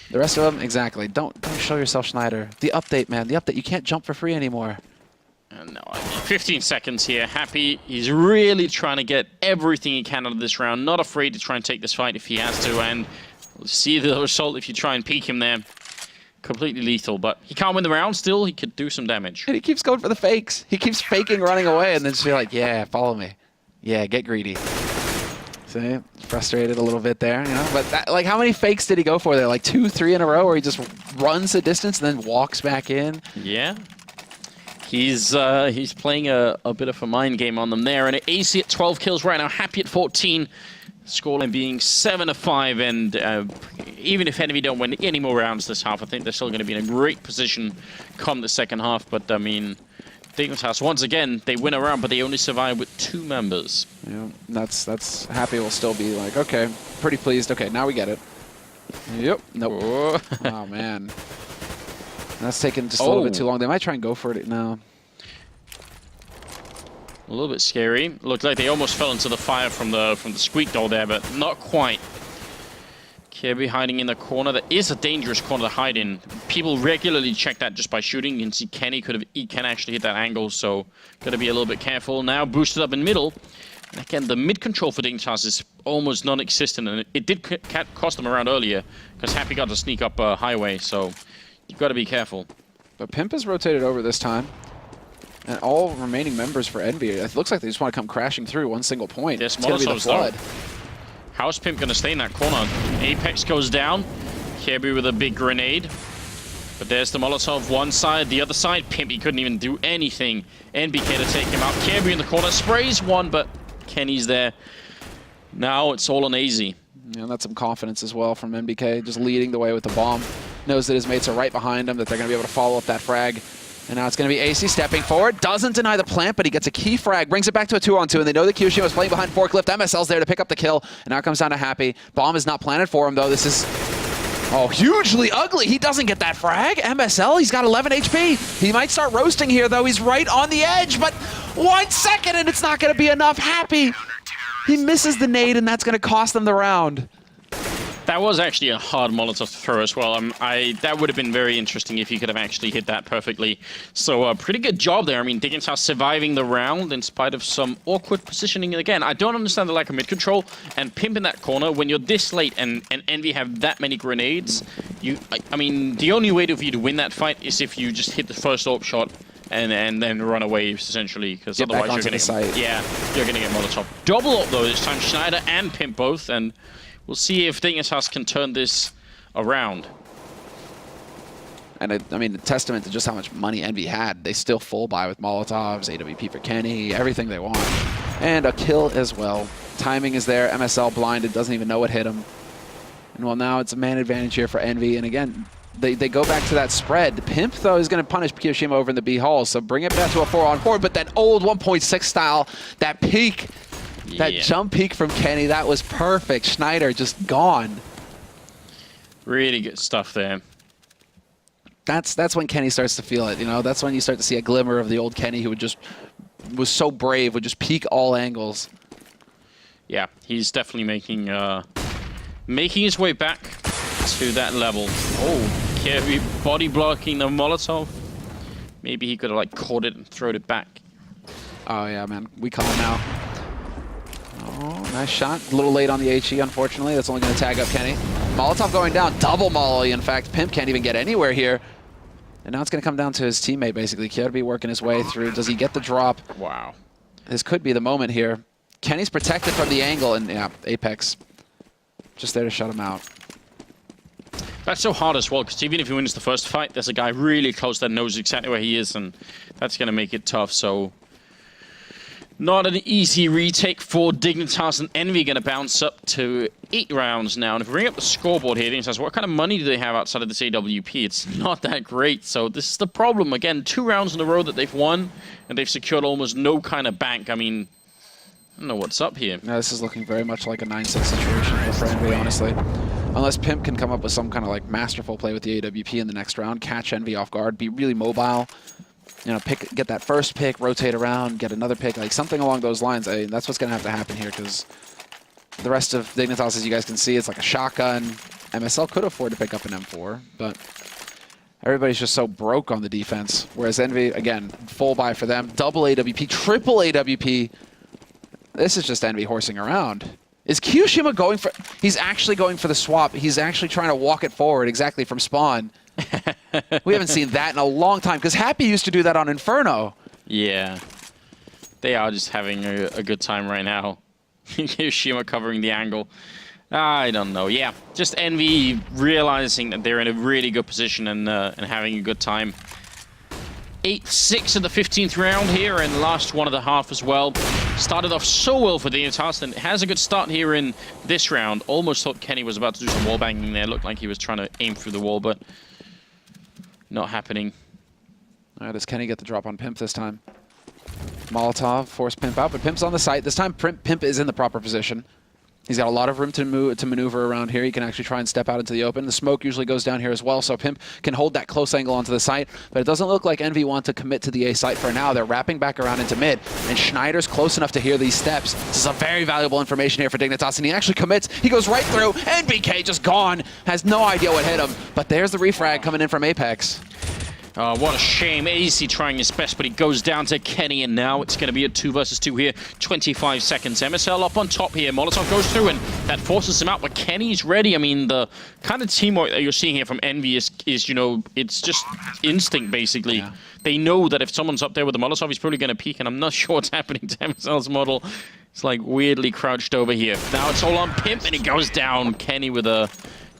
The rest of them, exactly. Don't show yourself, Schneider. The update, man. The update. You can't jump for free anymore. No, 15 seconds here. Happy. He's really trying to get everything he can out of this round. Not afraid to try and take this fight if he has to. And we'll see the result if you try and peek him there. Completely lethal, but he can't win the round still. He could do some damage. And he keeps going for the fakes. He keeps faking running away and then just be like, yeah, follow me. Yeah, get greedy. See? Frustrated a little bit there, you know? But that, like, how many fakes did he go for there? Like 2, 3 in a row where he just runs the distance and then walks back in? Yeah. He's playing a bit of a mind game on them there, and AC at 12 kills right now, Happy at 14, scoreline being 7-5, and even if EnVy don't win any more rounds this half, I think they're still going to be in a great position come the second half. But I mean, Dignitas once again, they win a round, but they only survive with 2 members. Yeah, that's Happy will still be like, okay, pretty pleased. Okay, now we get it. Yep. Nope. Oh man. That's taking just a little bit too long. They might try and go for it now. A little bit scary. Looked like they almost fell into the fire from the squeak doll there, but not quite. Kirby hiding in the corner. That is a dangerous corner to hide in. People regularly check that just by shooting. You can see Kenny can actually hit that angle, so got to be a little bit careful. Now boosted up in middle. And again, the mid control for Dignitas is almost non-existent, and it did cost them around earlier because Happy got to sneak up highway, so you've got to be careful. But Pimp has rotated over this time. And all remaining members for EnVy, it looks like they just want to come crashing through one single point. Yes, it's going to be the flood. How's Pimp going to stay in that corner? Apex goes down. Kirby with a big grenade. But there's the Molotov one side. The other side, Pimp, he couldn't even do anything. NBK to take him out. Kirby in the corner. Sprays one, but Kenny's there. Now it's all on AZ. Yeah, that's some confidence as well from NBK, just leading the way with the bomb. Knows that his mates are right behind him, that they're going to be able to follow up that frag. And now it's going to be AC stepping forward. Doesn't deny the plant, but he gets a key frag. Brings it back to a 2-on-2, and they know that Kyoshima was playing behind Forklift. MSL's there to pick up the kill. And now it comes down to Happy. Bomb is not planted for him, though. This is, hugely ugly. He doesn't get that frag. MSL, he's got 11 HP. He might start roasting here, though. He's right on the edge, but 1 second, and it's not going to be enough. Happy, he misses the nade, and that's going to cost them the round. That was actually a hard Molotov to throw as well. That would have been very interesting if he could have actually hit that perfectly. So pretty good job there. I mean, Dignitas surviving the round in spite of some awkward positioning. Again, I don't understand the lack of mid-control and Pimp in that corner. When you're this late and EnVy have that many grenades, I mean, the only way for you to win that fight is if you just hit the first AWP shot and then run away, essentially, because otherwise you're going to get Molotov. Double AWP, though, this time Schneider and Pimp both, and we'll see if Dignitas can turn this around. And I mean, a testament to just how much money EnVy had. They still full buy with Molotovs, AWP for Kenny, everything they want. And a kill as well. Timing is there. MSL blinded, doesn't even know what hit him. And well, now it's a man advantage here for EnVy. And again, they go back to that spread. Pimp, though, is going to punish Kyoshima over in the B hall. So bring it back to a 4-on-4. But that old 1.6 style, that peak. That jump peek from Kenny, that was perfect. Schneider just gone. Really good stuff there. That's when Kenny starts to feel it, you know? That's when you start to see a glimmer of the old Kenny who was so brave, would just peek all angles. Yeah, he's definitely making his way back to that level. Oh, Kirby body blocking the Molotov. Maybe he could have like caught it and thrown it back. Oh yeah, man. We call him now. Oh, nice shot. A little late on the HE, unfortunately. That's only going to tag up Kenny. Molotov going down. Double molly, in fact. Pimp can't even get anywhere here. And now it's going to come down to his teammate, basically. Kirby working his way through. Does he get the drop? Wow. This could be the moment here. Kenny's protected from the angle, and yeah, Apex just there to shut him out. That's so hard as well, because even if he wins the first fight, there's a guy really close that knows exactly where he is, and that's going to make it tough. So, not an easy retake for Dignitas, and EnVy going to bounce up to 8 rounds now. And if we bring up the scoreboard here, Dignitas, what kind of money do they have outside of this AWP? It's not that great. So this is the problem. Again, 2 rounds in a row that they've won, and they've secured almost no kind of bank. I mean, I don't know what's up here. No, this is looking very much like a 9-6 situation for EnVy, honestly. Unless Pimp can come up with some kind of like masterful play with the AWP in the next round, catch EnVy off guard, be really mobile, you know, get that first pick, rotate around, get another pick, like something along those lines. I mean, that's what's going to have to happen here, because the rest of Dignitas, as you guys can see, it's like a shotgun. MSL could afford to pick up an M4, but everybody's just so broke on the defense. Whereas EnVy, again, full buy for them, double AWP, triple AWP. This is just EnVy horsing around. Is Kyoshima going for... He's actually going for the swap. He's actually trying to walk it forward exactly from spawn. We haven't seen that in a long time, because Happy used to do that on Inferno. Yeah. They are just having a good time right now. Kyoshima covering the angle. I don't know. Yeah, just EnVy realizing that they're in a really good position and having a good time. 8-6 in the 15th round here, and last one of the half as well. Started off so well for Dignitas, and has a good start here in this round. Almost thought Kenny was about to do some wall banging there. Looked like he was trying to aim through the wall, but not happening. All right, does Kenny get the drop on Pimp this time? Molotov force Pimp out, but Pimp's on the site. This time Pimp is in the proper position. He's got a lot of room to maneuver around here. He can actually try and step out into the open. The smoke usually goes down here as well, so Pimp can hold that close angle onto the site, but it doesn't look like EnVy want to commit to the A site for now. They're wrapping back around into mid, and Schneider's close enough to hear these steps. This is a very valuable information here for Dignitas, and he actually commits. He goes right through, and BK just gone. Has no idea what hit him, but there's the refrag coming in from Apex. What a shame. AC trying his best, but he goes down to Kenny, and now it's going to be a 2 versus 2 here. 25 seconds. MSL up on top here. Molotov goes through, and that forces him out, but Kenny's ready. I mean, the kind of teamwork that you're seeing here from EnVy is, you know, it's just instinct, basically. Yeah. They know that if someone's up there with the Molotov, he's probably going to peek, and I'm not sure what's happening to MSL's model. It's like weirdly crouched over here. Now it's all on Pimp, and he goes down. Kenny with a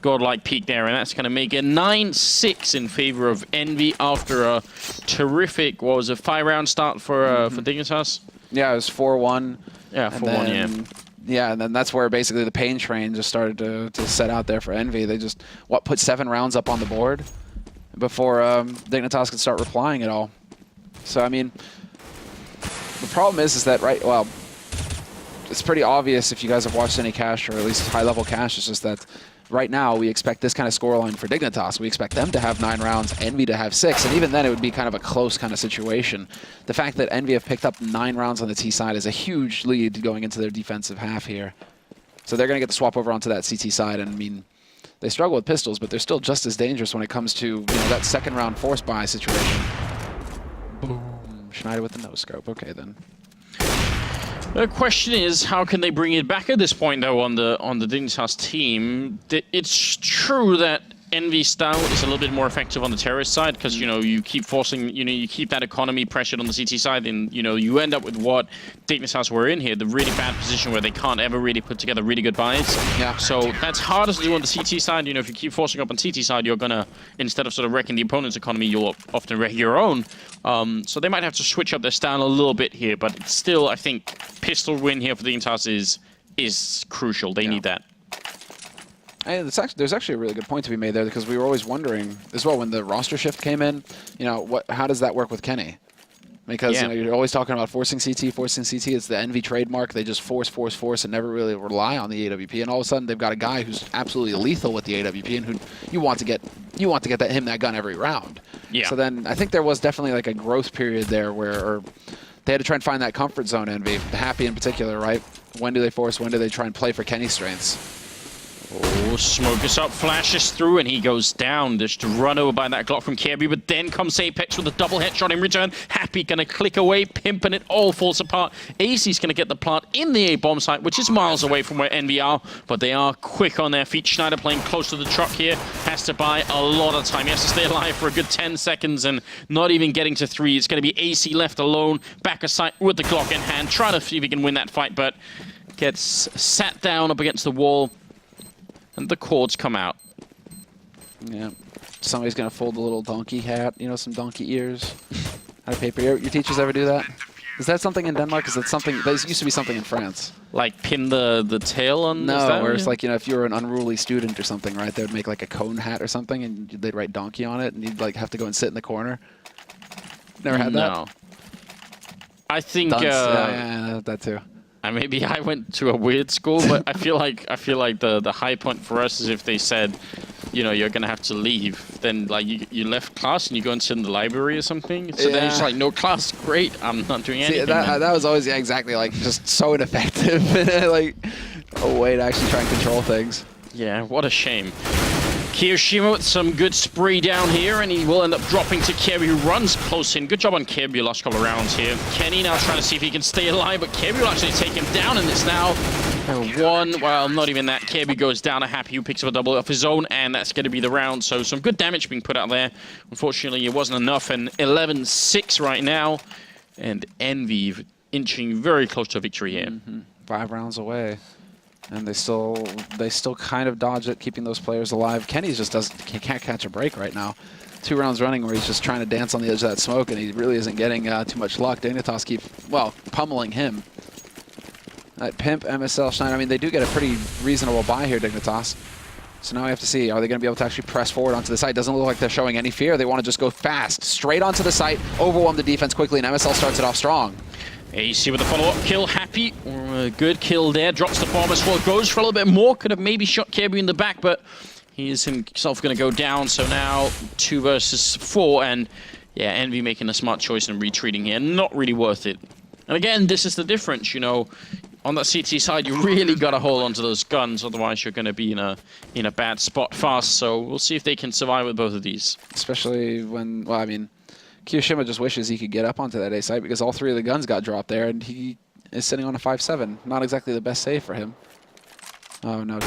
godlike peak there, and that's going to make it 9-6 in favor of EnVy after a terrific, what was it, 5-round start for Dignitas? Yeah, it was 4-1. Yeah, 4-1, yeah. Yeah, and then that's where basically the pain train just started to set out there for EnVy. They just, put 7 rounds up on the board before Dignitas could start replying at all. So, I mean, the problem is that, well, it's pretty obvious if you guys have watched any cash, or at least high-level cash, it's just that right now, we expect this kind of scoreline for Dignitas. We expect them to have 9 rounds, EnVy to have 6, and even then it would be kind of a close kind of situation. The fact that EnVy have picked up 9 rounds on the T side is a huge lead going into their defensive half here. So they're going to get the swap over onto that CT side, and I mean, they struggle with pistols, but they're still just as dangerous when it comes to, you know, that second round force buy situation. Boom. Schneider with the no-scope. Okay, then. The question is, how can they bring it back at this point, though, on the Dignitas team? It's true that EnVy's style is a little bit more effective on the terrorist side, because, you know, you keep forcing, you know, you keep that economy pressured on the CT side, and, you know, you end up with what Dignitas were in here, the really bad position where they can't ever really put together really good buys. Yeah. So that's harder to do on the CT side. You know, if you keep forcing up on CT side, you're gonna, instead of sort of wrecking the opponent's economy, you'll often wreck your own. So they might have to switch up their style a little bit here, but it's still, I think, pistol win here for Dignitas is crucial. They need that. And there's actually a really good point to be made there, because we were always wondering as well when the roster shift came in, you know, how does that work with Kenny? Because you know, you're always talking about forcing CT. It's the EnVy trademark. They just force, and never really rely on the AWP. And all of a sudden, they've got a guy who's absolutely lethal with the AWP, and who you want to get him that gun every round. Yeah. So then I think there was definitely like a growth period there where they had to try and find that comfort zone. EnVy, Happy in particular, right? When do they force? When do they try and play for Kenny's strengths? Oh, smoke is up, flashes through, and he goes down. Just run over by that Glock from Kirby, but then comes Apex with a double headshot in return. Happy gonna click away, Pimp, and it all falls apart. AC's gonna get the plant in the A-bomb site, which is miles away from where EnVy are, but they are quick on their feet. Schneider playing close to the truck here, has to buy a lot of time. He has to stay alive for a good 10 seconds and not even getting to 3. It's gonna be AC left alone, back of sight with the Glock in hand, trying to see if he can win that fight, but gets sat down up against the wall. And the cords come out. Yeah. Somebody's gonna fold a little donkey hat, you know, some donkey ears out of paper. Your teachers ever do that? Is that something in Denmark? Is it something that used to be something in France? Like pin the tail on? No, where it's like, you know, if you were an unruly student or something, right? They would make like a cone hat or something, and they'd write donkey on it, and you'd like have to go and sit in the corner. Never had that? No. I think yeah, that too. Maybe I went to a weird school, but I feel like the high point for us is if they said, you know, you're gonna have to leave. Then like you left class and you go and sit in the library or something. So then it's like, no class, great. I'm not doing anything. That was always exactly like just so ineffective. Like a way to actually try and control things. Yeah, what a shame. Kiyoshima with some good spree down here, and he will end up dropping to Kirby, who runs close in. Good job on Kirby last couple of rounds here. Kenny now trying to see if he can stay alive, but Kirby will actually take him down, and it's now one. Well, not even that. Kirby goes down to Happy, who picks up a double off his own, and that's going to be the round. So some good damage being put out there. Unfortunately, it wasn't enough, and 11-6 right now, and EnVy inching very close to a victory here. 5 rounds away. And they still kind of dodge it, keeping those players alive. Kenny just can't catch a break right now. 2 rounds running where he's just trying to dance on the edge of that smoke, and he really isn't getting too much luck. Dignitas keep, well, pummeling him. That Pimp, MSL, Shine, I mean, they do get a pretty reasonable buy here, Dignitas. So now we have to see, are they going to be able to actually press forward onto the site? Doesn't look like they're showing any fear. They want to just go fast, straight onto the site, overwhelm the defense quickly, and MSL starts it off strong. AC with a follow-up kill, Happy. Good kill there, drops the bomb as well, goes for a little bit more, could have maybe shot Kirby in the back, but he is himself going to go down, so now 2 versus 4, and yeah, EnVy making a smart choice and retreating here, not really worth it. And again, this is the difference, you know, on that CT side, you really got to hold onto those guns, otherwise you're going to be in a bad spot fast, so we'll see if they can survive with both of these. Especially when, well, I mean, Kiyoshima just wishes he could get up onto that A site because all 3 of the guns got dropped there, and he is sitting on a 5-7. Not exactly the best save for him. Oh, no.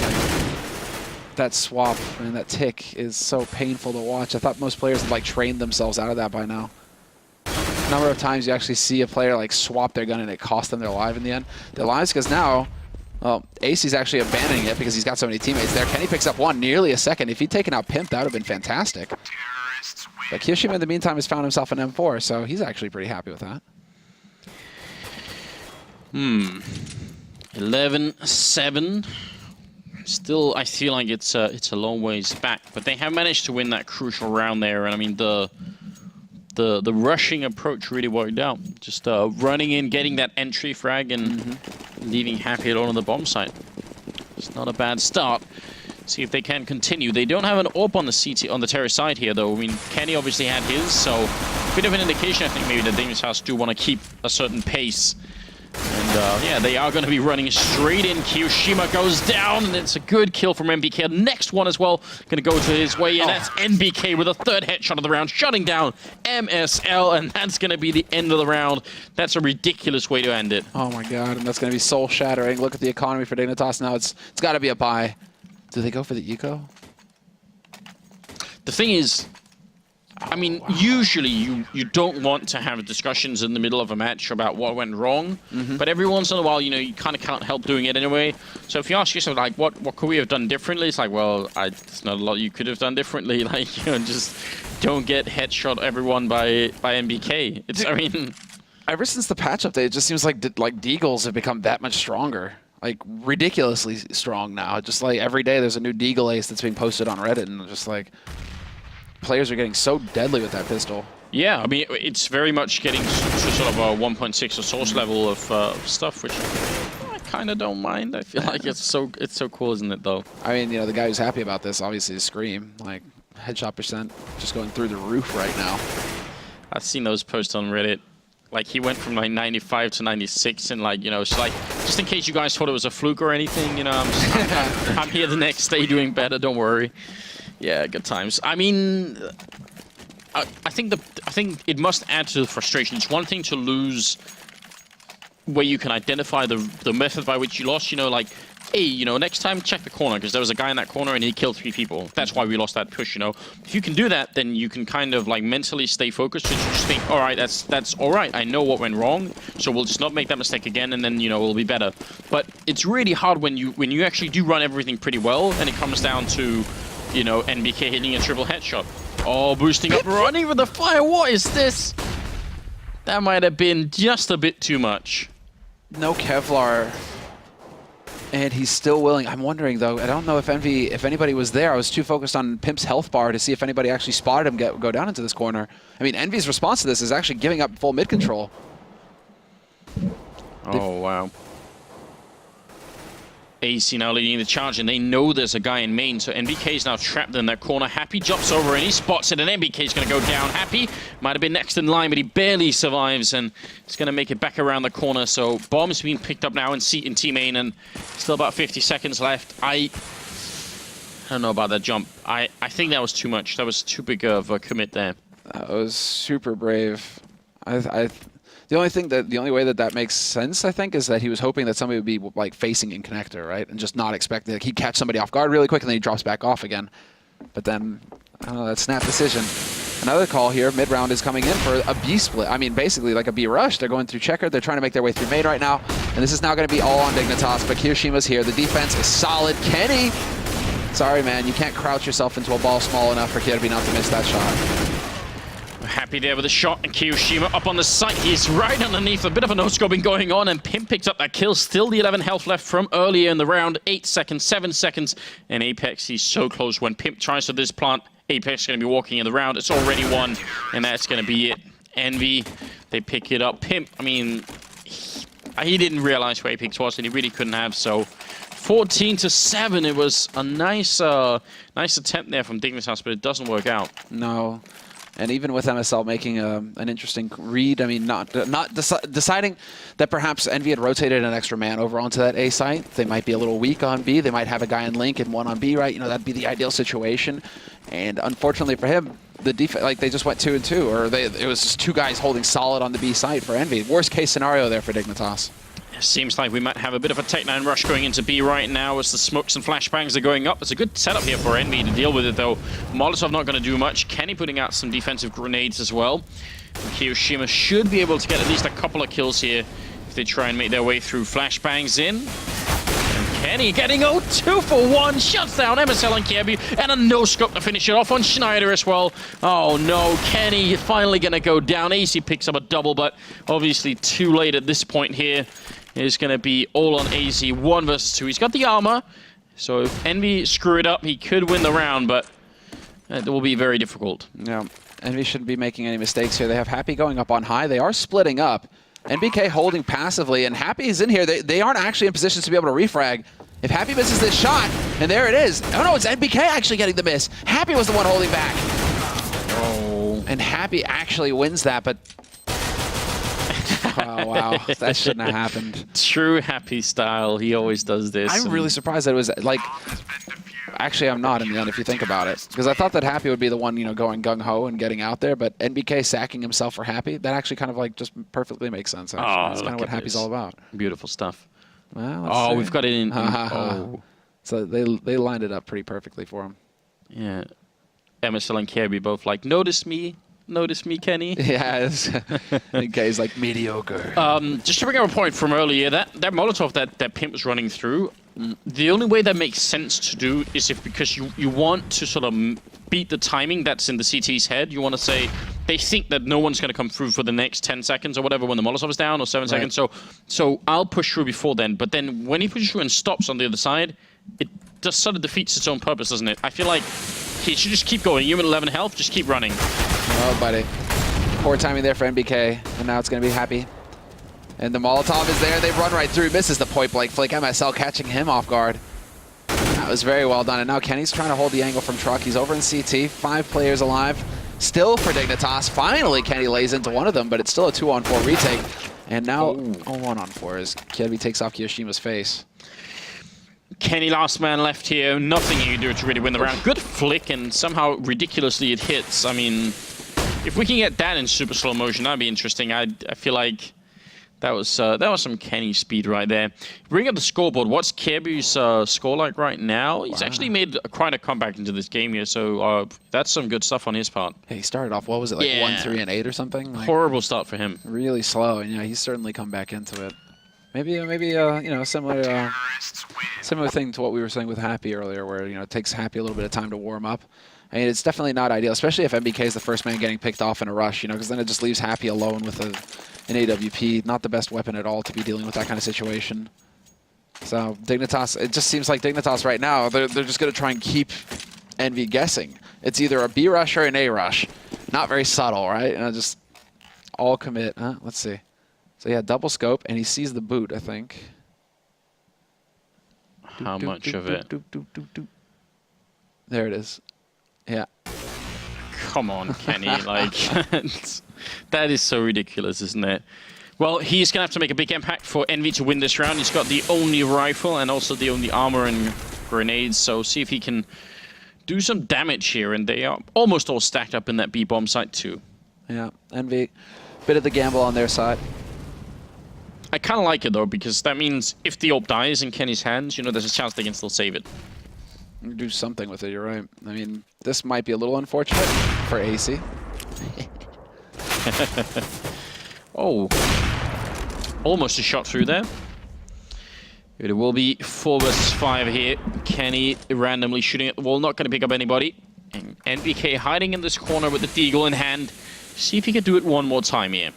That swap and that tick is so painful to watch. I thought most players had, like, trained themselves out of that by now. A number of times you actually see a player, like, swap their gun and it cost them their life in the end. Their lives, because now, well, AC's actually abandoning it because he's got so many teammates there. Kenny picks up 1, nearly a second. If he'd taken out Pimp, that would have been fantastic. But Kiyoshima, in the meantime, has found himself an M4, so he's actually pretty happy with that. 11-7. Still, I feel like it's a long ways back, but they have managed to win that crucial round there. And I mean, the rushing approach really worked out. Just running in, getting that entry frag, and leaving Happy alone on the bomb site. It's not a bad start. See if they can continue. They don't have an AWP on the CT on the terrace side here, though. I mean, Kenny obviously had his, so a bit of an indication. I think maybe the Dignitas do want to keep a certain pace. And yeah, they are going to be running straight in. Kiyoshima goes down, and it's a good kill from MBK. Next one as well, going to go to his way, and that's MBK with a 3rd headshot of the round, shutting down MSL, and that's going to be the end of the round. That's a ridiculous way to end it. Oh my god, and that's going to be soul-shattering. Look at the economy for Dignitas now. It's got to be a buy. Do they go for the eco? The thing is, I mean, usually you don't want to have discussions in the middle of a match about what went wrong, but every once in a while, you know, you kind of can't help doing it anyway. So if you ask yourself, like, what could we have done differently? It's like, well, there's not a lot you could have done differently. Like, you know, just don't get headshot everyone by MBK. It's, I mean, ever since the patch update, it just seems like Deagles have become that much stronger. Like, ridiculously strong now. Just like every day there's a new Deagle ace that's being posted on Reddit, and just like players are getting so deadly with that pistol. Yeah, I mean, it's very much getting to sort of a 1.6 or source level of stuff, which I kind of don't mind. I feel like it's so cool, isn't it, though? I mean, you know, the guy who's happy about this obviously is Scream. Like, headshot percent just going through the roof right now. I've seen those posts on Reddit. Like, he went from like 95 to 96, and like, you know, it's like, just in case you guys thought it was a fluke or anything, you know, I'm here the next day doing better, don't worry. Yeah, good times. I mean, I think it must add to the frustration. It's one thing to lose where you can identify the method by which you lost, you know, like, hey, you know, next time check the corner, because there was a guy in that corner and he killed 3 people. That's why we lost that push, you know. If you can do that, then you can kind of like mentally stay focused and just think, all right, that's all right. I know what went wrong, so we'll just not make that mistake again, and then, you know, we'll be better. But it's really hard when you actually do run everything pretty well, and it comes down to you know, NBK hitting a triple headshot. Oh, boosting up, running with the fire. What is this? That might have been just a bit too much. No Kevlar. And he's still willing. I'm wondering, though, I don't know if anybody was there. I was too focused on Pimp's health bar to see if anybody actually spotted him go down into this corner. I mean, Envy's response to this is actually giving up full mid control. Oh, wow. AC now leading the charge, and they know there's a guy in main, so NBK is now trapped in that corner. Happy jumps over and he spots it, and NBK is going to go down. Happy might have been next in line, but he barely survives, and it's going to make it back around the corner. So bomb's being picked up now in team main, and still about 50 seconds left. I don't know about that jump. I think that was too much. That was too big of a commit there. That was super brave. The only way that makes sense, I think, is that he was hoping that somebody would be like facing in connector, right, and just not expecting like, he'd catch somebody off guard really quick and then he drops back off again. But then, I don't know, that snap decision. Another call here, mid round is coming in for a B split. I mean, basically like a B rush. They're going through checker. They're trying to make their way through main right now, and this is now going to be all on Dignitas. But Kiroshima's here. The defense is solid. Kenny, sorry man, you can't crouch yourself into a ball small enough for Kirby not to miss that shot. Happy there with a shot, and Kiyoshima up on the site. He's right underneath. A bit of a no-scoping going on, and Pimp picks up that kill. Still the 11 health left from earlier in the round. 8 seconds, 7 seconds, and Apex, he's so close. When Pimp tries to this plant, Apex is going to be walking in the round. It's already won, and that's going to be it. Envy, they pick it up. Pimp, I mean, he didn't realize where Apex was, and he really couldn't have, so 14-7. It was a nice attempt there from Dignitas, but it doesn't work out. No. And even with MSL making an interesting read, I mean, not deciding that perhaps Envy had rotated an extra man over onto that A site. They might be a little weak on B. They might have a guy in Link and one on B, right? You know, that'd be the ideal situation. And unfortunately for him, the defense, like they just went 2 and 2, or it was just 2 guys holding solid on the B site for Envy. Worst case scenario there for Dignitas. Seems like we might have a bit of a Tech-9 rush going into B right now as the smokes and flashbangs are going up. It's a good setup here for Envy to deal with it, though. Molotov not going to do much. Kenny putting out some defensive grenades as well. And Kiyoshima should be able to get at least a couple of kills here if they try and make their way through. Flashbangs in. And Kenny getting 2 for 1. Shuts down MSL and Kiebu. And a no-scope to finish it off on Schneider as well. Oh no, Kenny finally going to go down. AC picks up a double, but obviously too late at this point here. Is going to be all on AZ, 1 versus 2. He's got the armor, so if Envy screw it up, he could win the round, but it will be very difficult. Yeah, Envy shouldn't be making any mistakes here. They have Happy going up on high. They are splitting up. NBK holding passively, and Happy is in here. They aren't actually in positions to be able to refrag. If Happy misses this shot, and there it is. Oh no, it's NBK actually getting the miss. Happy was the one holding back. Oh. And Happy actually wins that, but oh, wow, that shouldn't have happened. True Happy style. He always does this. I'm really surprised that it was like... Actually, I'm not in the end if you think about it. Because I thought that Happy would be the one, you know, going gung-ho and getting out there. But NBK sacking himself for Happy, that actually kind of like just perfectly makes sense. Actually. Oh, that's kind of what Happy's all about. Beautiful stuff. Well, we've got it in. Oh. So they lined it up pretty perfectly for him. Yeah. MSL and Kirby both like, notice me, Kenny. Yes. NBK's like mediocre. Just to bring up a point from earlier, that Molotov that Pimp was running through, the only way that makes sense to do is because you want to sort of beat the timing that's in the CT's head. You want to say they think that no one's going to come through for the next 10 seconds or whatever when the Molotov is down, or 7 seconds. So I'll push through before then. But then when he pushes through and stops on the other side, it just sort of defeats its own purpose, doesn't it? I feel like he should just keep going. You're at 11 health, just keep running. Oh, buddy. Poor timing there for NBK, and now it's going to be Happy. And the Molotov is there. They run right through. Misses the point blank flick. MSL catching him off guard. That was very well done. And now Kenny's trying to hold the angle from Truck. He's over in CT. 5 players alive. Still for Dignitas. Finally, Kenny lays into one of them, but it's still a 2-on-4 retake. And now a 1-on-4 as Kirby takes off Kiyoshima's face. Kenny last man left here. Nothing he can do to really win the round. Good flick, and somehow ridiculously it hits. I mean, if we can get that in super slow motion, that'd be interesting. I feel like that was some Kenny speed right there. Bring up the scoreboard. What's Kirby's score like right now? He's actually made quite a comeback into this game here, so that's some good stuff on his part. Hey, he started off, what was it, like 1, 3, and 8 or something? Like, horrible start for him. Really slow, and yeah, he's certainly come back into it. Maybe you know, similar thing to what we were saying with Happy earlier, where you know it takes Happy a little bit of time to warm up. I mean, it's definitely not ideal, especially if MBK is the first man getting picked off in a rush, you know, because then it just leaves Happy alone with an AWP. Not the best weapon at all to be dealing with that kind of situation. So Dignitas, it just seems like Dignitas right now, they're just going to try and keep EnVy guessing. It's either a B rush or an A rush. Not very subtle, right? And just all commit. Huh? Let's see. So yeah, double scope, and he sees the boot, I think. How much of it? There it is. Yeah. Come on, Kenny. Like, that is so ridiculous, isn't it? Well, he's going to have to make a big impact for EnVy to win this round. He's got the only rifle and also the only armor and grenades, so see if he can do some damage here. And they are almost all stacked up in that B bomb site too. Yeah, EnVy, bit of the gamble on their side. I kind of like it though, because that means if the AWP dies in Kenny's hands, you know, there's a chance they can still save it. Do something with it, you're right. I mean, this might be a little unfortunate for AC. Oh, almost a shot through there. It will be 4 versus 5 here. Kenny randomly shooting at the wall, not going to pick up anybody. And NBK hiding in this corner with the deagle in hand. See if he can do it one more time here.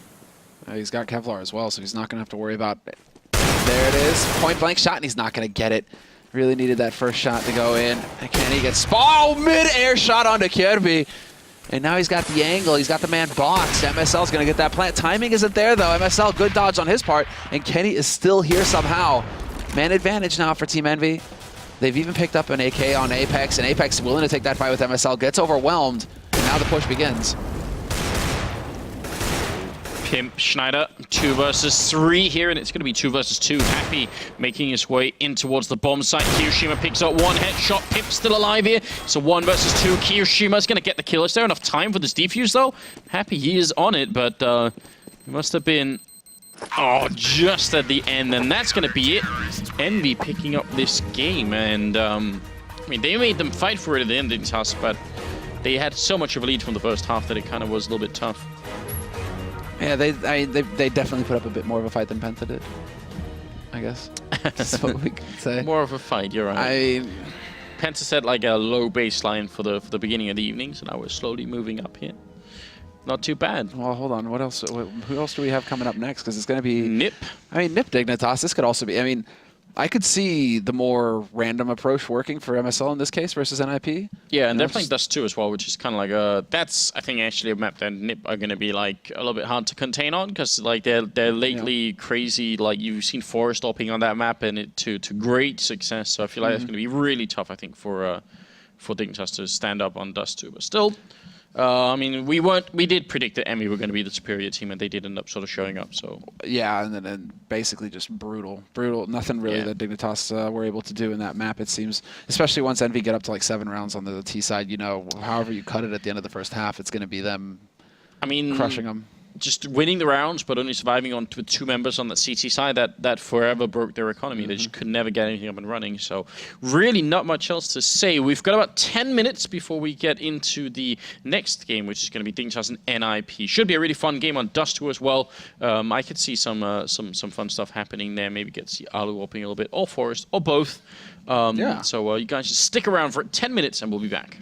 He's got Kevlar as well, so he's not going to have to worry about it. There it is. Point blank shot, and he's not going to get it. Really needed that first shot to go in. And Kenny gets mid-air shot onto Kirby. And now he's got the angle. He's got the man boxed. MSL's going to get that plant. Timing isn't there, though. MSL, good dodge on his part. And Kenny is still here somehow. Man advantage now for Team EnVy. They've even picked up an AK on Apex, and Apex is willing to take that fight with MSL. Gets overwhelmed, and now the push begins. Pimp Schneider, 2 versus 3 here, and it's going to be 2 versus 2. Happy making his way in towards the bomb site. Kiyoshima picks up 1 headshot. Pimp still alive here. So 1 versus 2. Kiyoshima's going to get the kill. Is there enough time for this defuse, though? Happy, he is on it, but he must have been... Oh, just at the end, and that's going to be it. EnVy picking up this game, and I mean, they made them fight for it at the end, Dignitas, but they had so much of a lead from the first half that it kind of was a little bit tough. Yeah, they definitely put up a bit more of a fight than Penta did, I guess. That's what we could say. More of a fight, you're right. Penta set like a low baseline for the beginning of the evening, so now we're slowly moving up here. Not too bad. Well, hold on. What else? Who else do we have coming up next? Because it's going to be... Nip. I mean, Nip Dignitas. This could also be... I mean, I could see the more random approach working for MSL in this case versus NIP. Yeah, and they're playing Dust 2 as well, which is kind of like that's, I think, actually a map that Nip are going to be like a little bit hard to contain on, because like they're lately crazy. Like you've seen Forest stopping on that map and it to great success. So I feel like it's going to be really tough, I think, for Dignitas to stand up on Dust 2. But still... I mean, we did predict that EnVy were going to be the superior team, and they did end up sort of showing up. So yeah, and then basically just brutal. Nothing really that Dignitas were able to do in that map. It seems, especially once EnVy get up to like 7 rounds on the T side. You know, however you cut it at the end of the first half, it's going to be them. I mean, crushing them. Just winning the rounds, but only surviving on with 2 members on that CT side, that forever broke their economy. They just could never get anything up and running. So really not much else to say. We've got about 10 minutes before we get into the next game, which is going to be Dignitas and NIP. Should be a really fun game on Dust 2 as well. I could see some fun stuff happening there. Maybe get to see Alu warping a little bit, or Forest, or both. So you guys just stick around for 10 minutes and we'll be back.